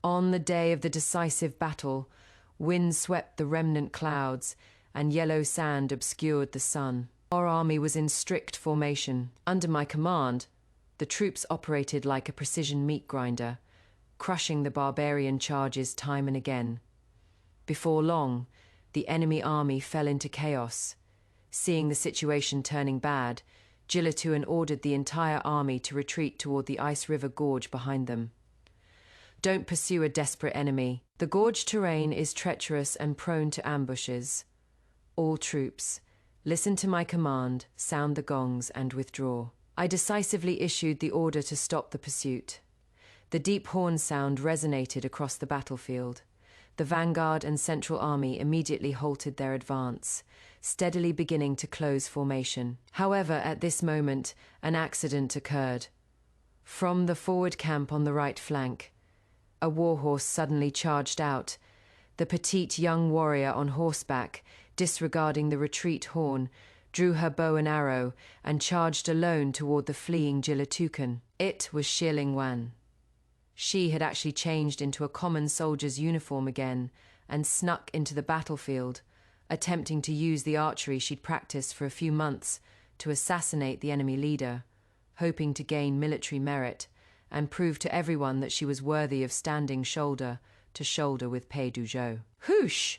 S1: On the day of the decisive battle, wind swept the remnant clouds, and yellow sand obscured the sun. Our army was in strict formation. Under my command, the troops operated like a precision meat grinder, crushing the barbarian charges time and again. Before long, the enemy army fell into chaos. Seeing the situation turning bad, Jilatuan ordered the entire army to retreat toward the Ice River Gorge behind them. Don't pursue a desperate enemy. The gorge terrain is treacherous and prone to ambushes. All troops, listen to my command, sound the gongs, and withdraw. I decisively issued the order to stop the pursuit. The deep horn sound resonated across the battlefield. The vanguard and central army immediately halted their advance, steadily beginning to close formation. However, at this moment, an accident occurred. From the forward camp on the right flank, a warhorse suddenly charged out. The petite young warrior on horseback, disregarding the retreat horn, drew her bow and arrow and charged alone toward the fleeing Jilatukan. It was Shi Lingguan. She had actually changed into a common soldier's uniform again and snuck into the battlefield, attempting to use the archery she'd practiced for a few months to assassinate the enemy leader, hoping to gain military merit and prove to everyone that she was worthy of standing shoulder to shoulder with Pei Duzhou. Whoosh!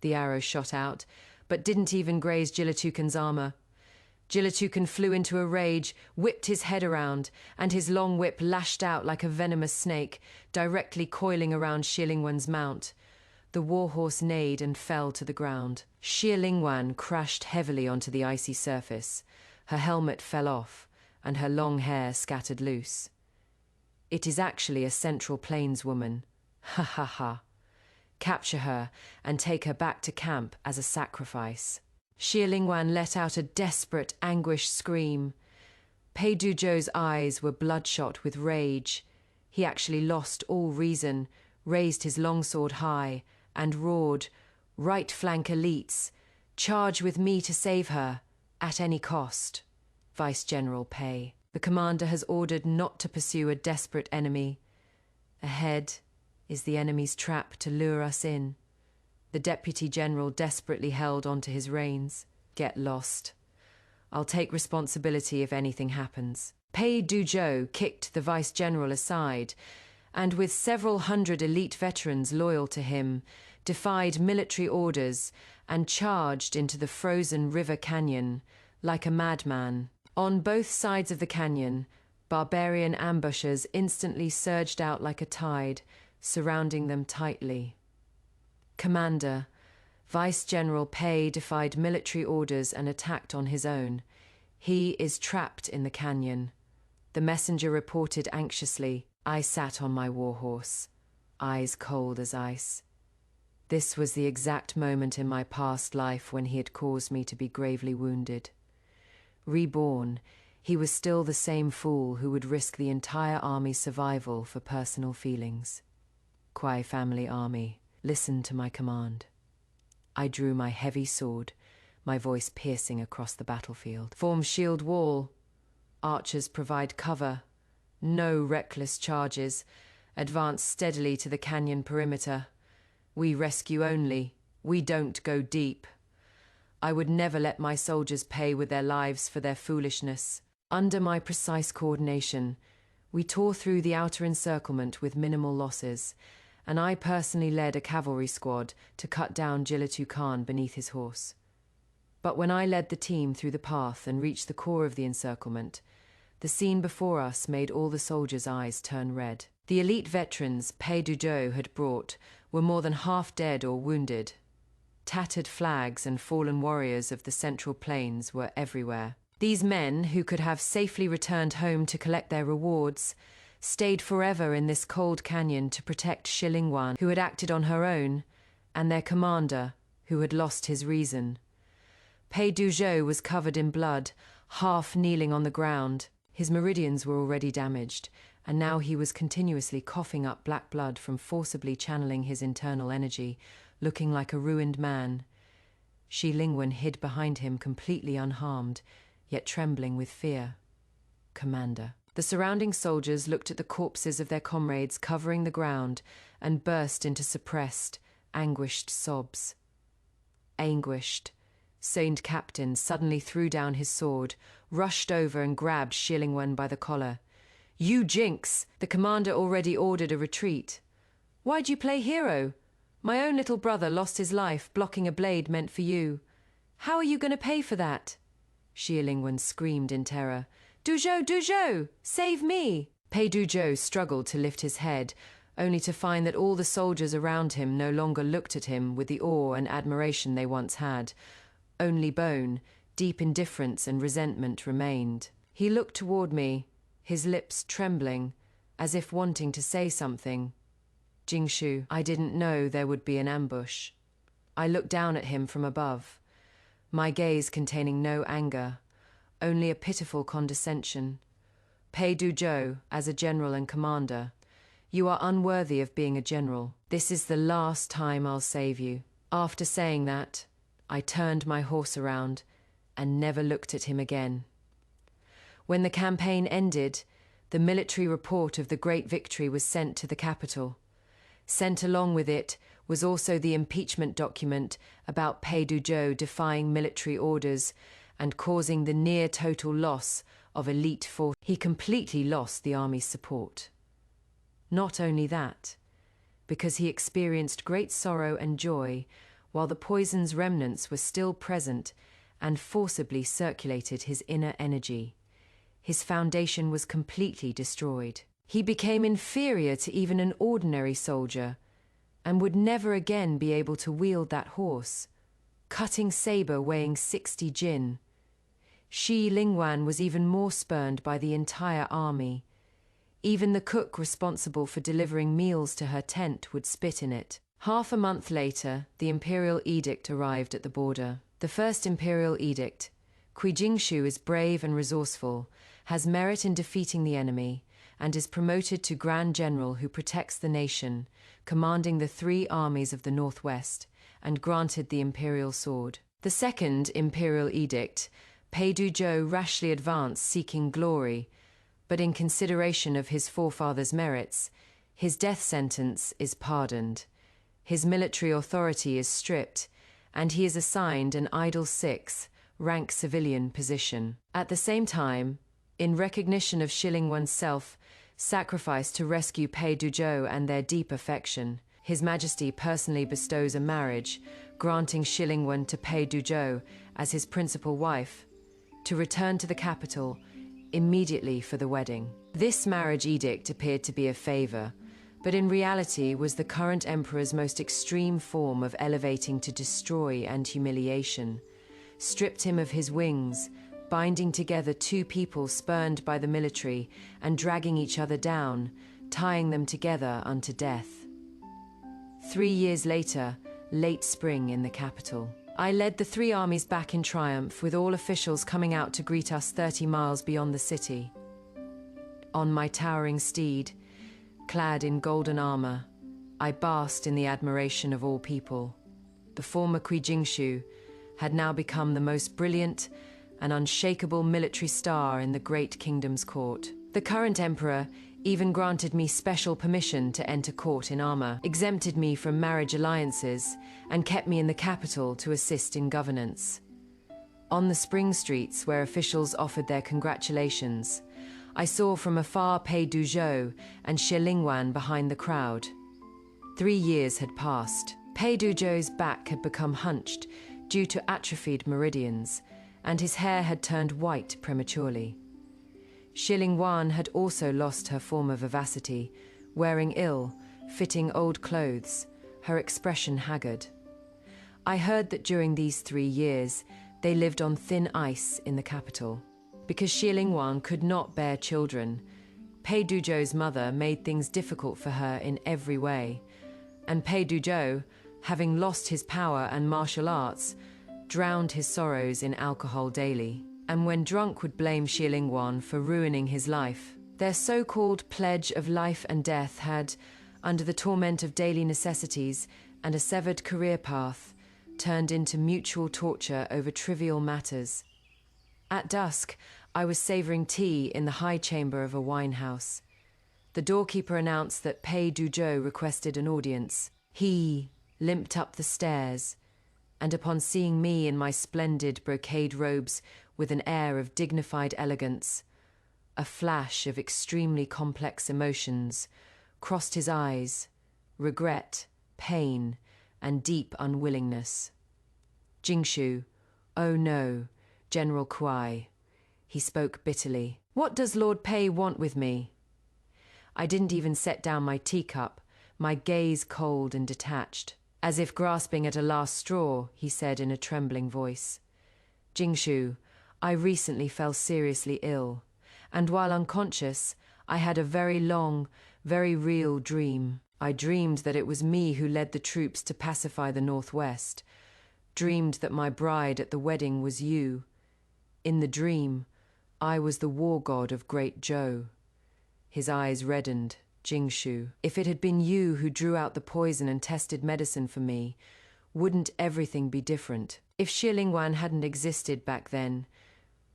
S1: The arrow shot out, but didn't even graze Jilatukan's armor. Jilatukan flew into a rage, whipped his head around, and his long whip lashed out like a venomous snake, directly coiling around Xie Lingwan's mount. The warhorse neighed and fell to the ground. Xie Lingwan crashed heavily onto the icy surface. Her helmet fell off, and her long hair scattered loose. It is actually a Central Plains woman. Ha ha ha. Capture her and take her back to camp as a sacrifice. Xie Lingwan let out a desperate, anguished scream. Pei Duzhou's eyes were bloodshot with rage. He actually lost all reason, raised his longsword high, and roared, "Right flank elites! Charge with me to save her, at any cost." Vice General Pei. The commander has ordered not to pursue a desperate enemy. Ahead is the enemy's trap to lure us in. The deputy general desperately held onto his reins. Get lost. I'll take responsibility if anything happens. Pei Duzhou kicked the vice general aside, and with several hundred elite veterans loyal to him, defied military orders and charged into the frozen river canyon like a madman. On both sides of the canyon, barbarian ambushers instantly surged out like a tide, surrounding them tightly. Commander, Vice General Pei defied military orders and attacked on his own. He is trapped in the canyon. The messenger reported anxiously. I sat on my warhorse, eyes cold as ice. This was the exact moment in my past life when he had caused me to be gravely wounded. Reborn, he was still the same fool who would risk the entire army's survival for personal feelings. Kwai family army, listen to my command. I drew my heavy sword, my voice piercing across the battlefield. Form shield wall. Archers provide cover. No reckless charges. Advance steadily to the canyon perimeter. We rescue only. We don't go deep. I would never let my soldiers pay with their lives for their foolishness. Under my precise coordination, we tore through the outer encirclement with minimal losses, and I personally led a cavalry squad to cut down Jilatukan beneath his horse. But when I led the team through the path and reached the core of the encirclement, the scene before us made all the soldiers' eyes turn red. The elite veterans Pei Duzhou had brought were more than half dead or wounded. Tattered flags and fallen warriors of the Central Plains were everywhere. These men, who could have safely returned home to collect their rewards, stayed forever in this cold canyon to protect Xie Lingwan, who had acted on her own, and their commander, who had lost his reason. Pei Duzhou was covered in blood, half kneeling on the ground. His meridians were already damaged, and now he was continuously coughing up black blood from forcibly channeling his internal energy, looking like a ruined man. Xie Lingwan hid behind him completely unharmed, yet trembling with fear. Commander. The surrounding soldiers looked at the corpses of their comrades covering the ground and burst into suppressed, anguished sobs. Anguished, Saint Captain suddenly threw down his sword, rushed over and grabbed Xie Lingwan by the collar. "You jinx! The commander already ordered a retreat. Why'd you play hero? My own little brother lost his life blocking a blade meant for you. How are you going to pay for that?" Xie Lingwan screamed in terror. "Duzhou, Duzhou! Save me!" Pei Duzhou struggled to lift his head, only to find that all the soldiers around him no longer looked at him with the awe and admiration they once had. Only bone, deep indifference and resentment remained. He looked toward me, his lips trembling, as if wanting to say something. "Jingshu, I didn't know there would be an ambush." I looked down at him from above, my gaze containing no anger, only a pitiful condescension. "Pei Duzhou, as a general and commander, you are unworthy of being a general. This is the last time I'll save you." After saying that, I turned my horse around and never looked at him again. When the campaign ended, the military report of the great victory was sent to the capital. Sent along with it was also the impeachment document about Pei Duzhou defying military orders and causing the near-total loss of elite force. He completely lost the army's support. Not only that, because he experienced great sorrow and joy while the poison's remnants were still present and forcibly circulated his inner energy. His foundation was completely destroyed. He became inferior to even an ordinary soldier and would never again be able to wield that horse, cutting saber weighing 60 jin. Shi Lingwan was even more spurned by the entire army. Even the cook responsible for delivering meals to her tent would spit in it. Half a month later, the imperial edict arrived at the border. The first imperial edict. Jingshu is brave and resourceful, has merit in defeating the enemy, and is promoted to Grand General who protects the nation, commanding the 3 armies of the northwest, and granted the imperial sword. The second imperial edict, Pei Duzhou rashly advanced seeking glory, but in consideration of his forefathers' merits, his death sentence is pardoned. His military authority is stripped, and he is assigned an idle 6th rank civilian position. At the same time, in recognition of Shilingwan's self-sacrifice to rescue Pei Duzhou and their deep affection, His Majesty personally bestows a marriage, granting Shilingwan to Pei Duzhou as his principal wife, to return to the capital immediately for the wedding. This marriage edict appeared to be a favor, but in reality was the current emperor's most extreme form of elevating to destroy and humiliation, stripped him of his wings, binding together 2 people spurned by the military and dragging each other down, tying them together unto death. 3 years later, late spring in the capital. I led the 3 armies back in triumph, with all officials coming out to greet us 30 miles beyond the city. On my towering steed, clad in golden armor, I basked in the admiration of all people. The former Jingshu had now become the most brilliant and unshakable military star in the great kingdom's court. The current emperor even granted me special permission to enter court in armor, exempted me from marriage alliances, and kept me in the capital to assist in governance. On the spring streets where officials offered their congratulations, I saw from afar Pei Duzhou and Shi Lingwan behind the crowd. 3 years had passed. Pei Duzhou's back had become hunched due to atrophied meridians, and his hair had turned white prematurely. Shi Lingwan had also lost her former vivacity, wearing ill-fitting old clothes, her expression haggard. I heard that during these 3 years, they lived on thin ice in the capital. Because Shi Lingwan could not bear children, Pei Duzhou's mother made things difficult for her in every way, and Pei Duzhou, having lost his power and martial arts, drowned his sorrows in alcohol daily, and when drunk would blame Shi Lingwan for ruining his life. Their so-called pledge of life and death had, under the torment of daily necessities and a severed career path, turned into mutual torture over trivial matters. At dusk, I was savoring tea in the high chamber of a wine house. The doorkeeper announced that Pei Duzhou requested an audience. He limped up the stairs, and upon seeing me in my splendid brocade robes with an air of dignified elegance, a flash of extremely complex emotions crossed his eyes: regret, pain, and deep unwillingness. Jingshu, oh no, General Kuai. He spoke bitterly. What does Lord Pei want with me? I didn't even set down my teacup, my gaze cold and detached. As if grasping at a last straw, he said in a trembling voice, Jingshu, I recently fell seriously ill, and while unconscious, I had a very long, very real dream. I dreamed that it was me who led the troops to pacify the Northwest, dreamed that my bride at the wedding was you. In the dream, I was the war god of Great Zhou. His eyes reddened. Jingshu, if it had been you who drew out the poison and tested medicine for me, wouldn't everything be different? If Shi Lingwan hadn't existed back then,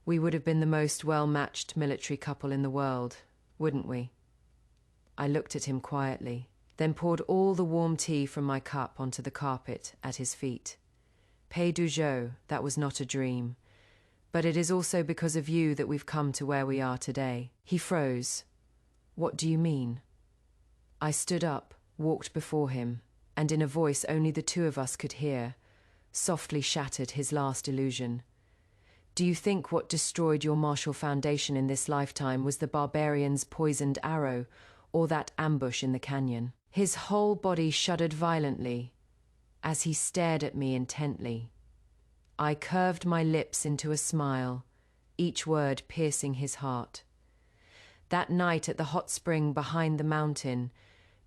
S1: we would have been the most well-matched military couple in the world. wouldn't we? I looked at him quietly, then poured all the warm tea from my cup onto the carpet at his feet. Pei Duzhou, that was not a dream. But it is also because of you that we've come to where we are today. He froze. What do you mean? I stood up, walked before him, and in a voice only the two of us could hear, softly shattered his last illusion. Do you think what destroyed your martial foundation in this lifetime was the barbarian's poisoned arrow, or that ambush in the canyon? His whole body shuddered violently as he stared at me intently. I curved my lips into a smile, each word piercing his heart. That night at the hot spring behind the mountain,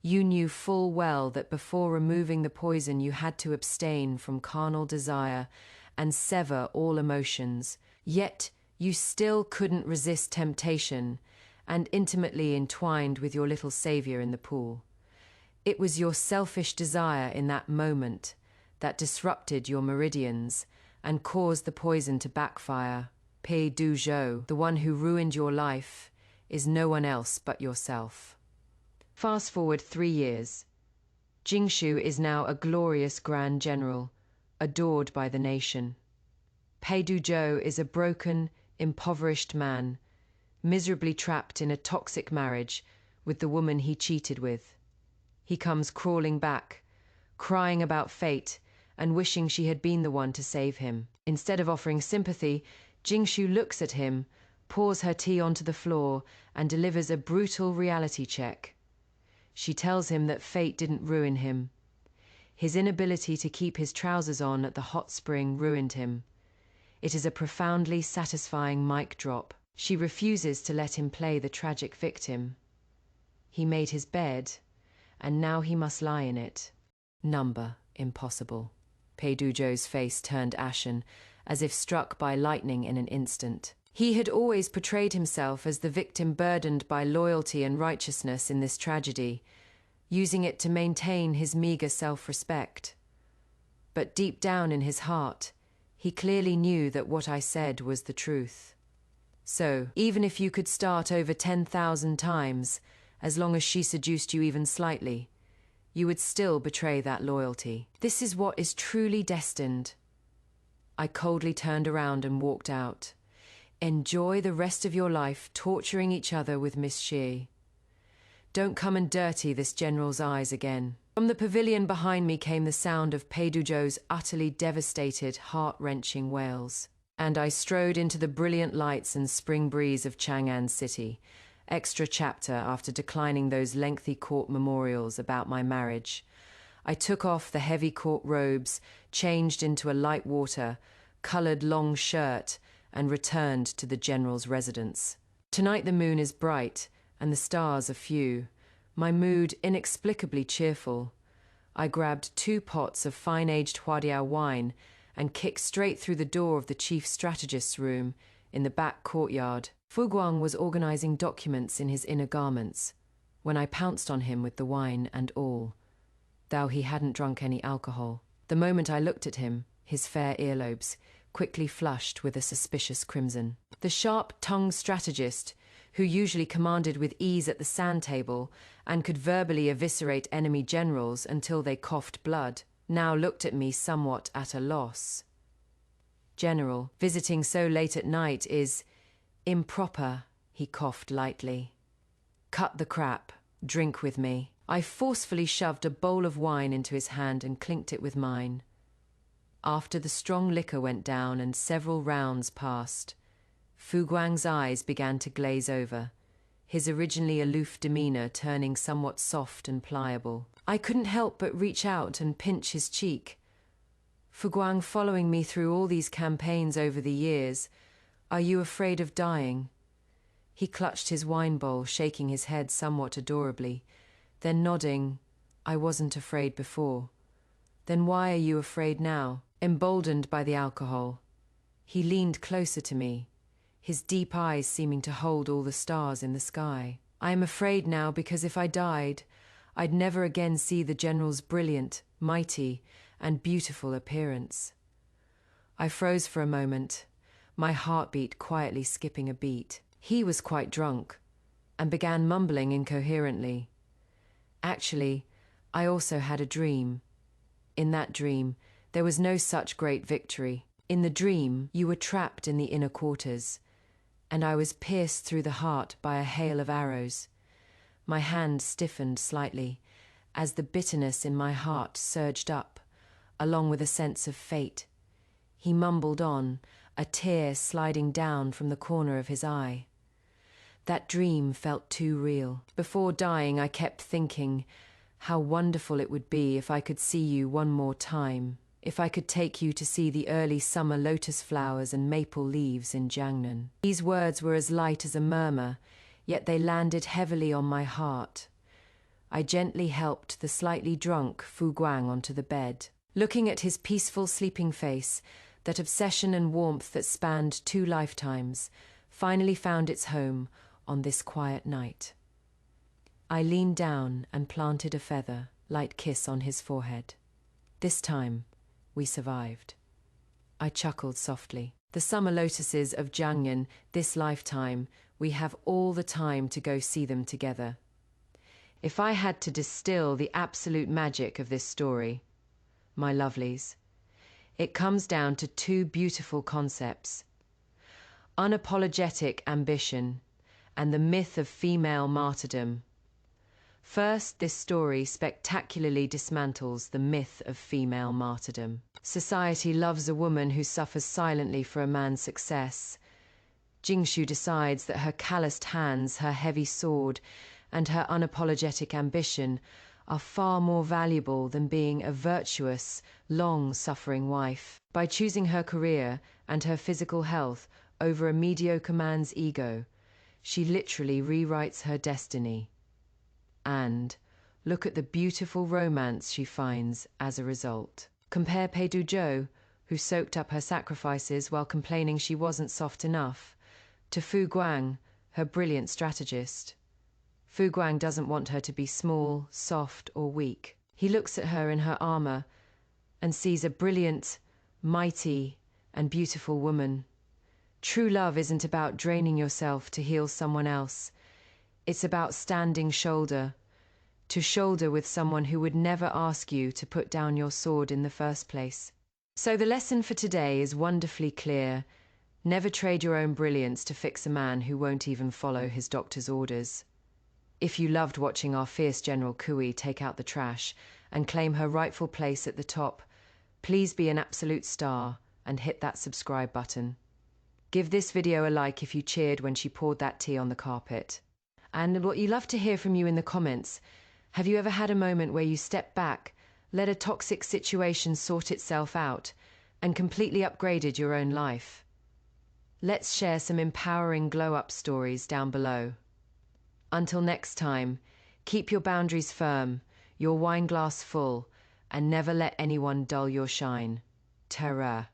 S1: you knew full well that before removing the poison you had to abstain from carnal desire and sever all emotions, yet you still couldn't resist temptation and intimately entwined with your little savior in the pool. It was your selfish desire in that moment that disrupted your meridians and caused the poison to backfire. Pei Duzhou, the one who ruined your life, is no one else but yourself. Fast forward 3 years. Jingshu is now a glorious grand general, adored by the nation. Pei Duzhou is a broken, impoverished man, miserably trapped in a toxic marriage with the woman he cheated with. He comes crawling back, crying about fate and wishing she had been the one to save him. Instead of offering sympathy, Jingshu looks at him, pours her tea onto the floor, and delivers a brutal reality check. She tells him that fate didn't ruin him. His inability to keep his trousers on at the hot spring ruined him. It is a profoundly satisfying mic drop. She refuses to let him play the tragic victim. He made his bed, and now he must lie in it. Number impossible. Pei Duzhou's face turned ashen, as if struck by lightning in an instant. He had always portrayed himself as the victim burdened by loyalty and righteousness in this tragedy, using it to maintain his meager self-respect. But deep down in his heart, he clearly knew that what I said was the truth. So, even if you could start over 10,000 times, as long as she seduced you even slightly, you would still betray that loyalty. This is what is truly destined. I coldly turned around and walked out. Enjoy the rest of your life torturing each other with Miss Xie. Don't come and dirty this general's eyes again. From the pavilion behind me came the sound of Pei Duzhou's utterly devastated, heart-wrenching wails. And I strode into the brilliant lights and spring breeze of Chang'an City, extra chapter after declining those lengthy court memorials about my marriage. I took off the heavy court robes, changed into a light water, colored long shirt, and returned to the general's residence. Tonight the moon is bright, and the stars are few. My mood inexplicably cheerful. I grabbed 2 pots of fine-aged Huadiao wine and kicked straight through the door of the chief strategist's room in the back courtyard. Fu Guang was organizing documents in his inner garments when I pounced on him with the wine and all, though he hadn't drunk any alcohol. The moment I looked at him, his fair earlobes quickly flushed with a suspicious crimson. The sharp-tongued strategist, who usually commanded with ease at the sand table and could verbally eviscerate enemy generals until they coughed blood, now looked at me somewhat at a loss. General, visiting so late at night is improper, he coughed lightly. Cut the crap, drink with me. I forcefully shoved a bowl of wine into his hand and clinked it with mine. After the strong liquor went down and several rounds passed, Fu Guang's eyes began to glaze over, his originally aloof demeanor turning somewhat soft and pliable. I couldn't help but reach out and pinch his cheek. Fu Guang, following me through all these campaigns over the years, are you afraid of dying? He clutched his wine bowl, shaking his head somewhat adorably, then nodding, I wasn't afraid before. Then why are you afraid now? Emboldened by the alcohol, he leaned closer to me, his deep eyes seeming to hold all the stars in the sky. I am afraid now because if I died, I'd never again see the general's brilliant, mighty, and beautiful appearance. I froze for a moment, my heartbeat quietly skipping a beat. He was quite drunk, and began mumbling incoherently. Actually, I also had a dream. In that dream, there was no such great victory. In the dream, you were trapped in the inner quarters, and I was pierced through the heart by a hail of arrows. My hand stiffened slightly as the bitterness in my heart surged up, along with a sense of fate. He mumbled on, a tear sliding down from the corner of his eye. That dream felt too real. Before dying, I kept thinking how wonderful it would be if I could see you one more time, if I could take you to see the early summer lotus flowers and maple leaves in Jiangnan. These words were as light as a murmur, yet they landed heavily on my heart. I gently helped the slightly drunk Fu Guang onto the bed. Looking at his peaceful sleeping face, that obsession and warmth that spanned 2 lifetimes finally found its home on this quiet night. I leaned down and planted a feather, light kiss on his forehead. This time, we survived. I chuckled softly. The summer lotuses of Jiangnan, this lifetime, we have all the time to go see them together. If I had to distill the absolute magic of this story, my lovelies, it comes down to 2 beautiful concepts: unapologetic ambition and the myth of female martyrdom. First, this story spectacularly dismantles the myth of female martyrdom. Society loves a woman who suffers silently for a man's success. Jingshu decides that her calloused hands, her heavy sword, and her unapologetic ambition are far more valuable than being a virtuous, long-suffering wife. By choosing her career and her physical health over a mediocre man's ego, she literally rewrites her destiny. And look at the beautiful romance she finds as a result. Compare Peidu Zhou, who soaked up her sacrifices while complaining she wasn't soft enough, to Fu Guang, her brilliant strategist. Fu Guang doesn't want her to be small, soft, or weak. He looks at her in her armor and sees a brilliant, mighty, and beautiful woman. True love isn't about draining yourself to heal someone else. It's about standing shoulder to shoulder with someone who would never ask you to put down your sword in the first place. So the lesson for today is wonderfully clear. Never trade your own brilliance to fix a man who won't even follow his doctor's orders. If you loved watching our fierce General Kui take out the trash and claim her rightful place at the top, please be an absolute star and hit that subscribe button. Give this video a like if you cheered when she poured that tea on the carpet. And what you love to hear from you in the comments. Have you ever had a moment where you stepped back, let a toxic situation sort itself out, and completely upgraded your own life? Let's share some empowering glow-up stories down below. Until next time, keep your boundaries firm, your wine glass full, and never let anyone dull your shine. Ta-ra.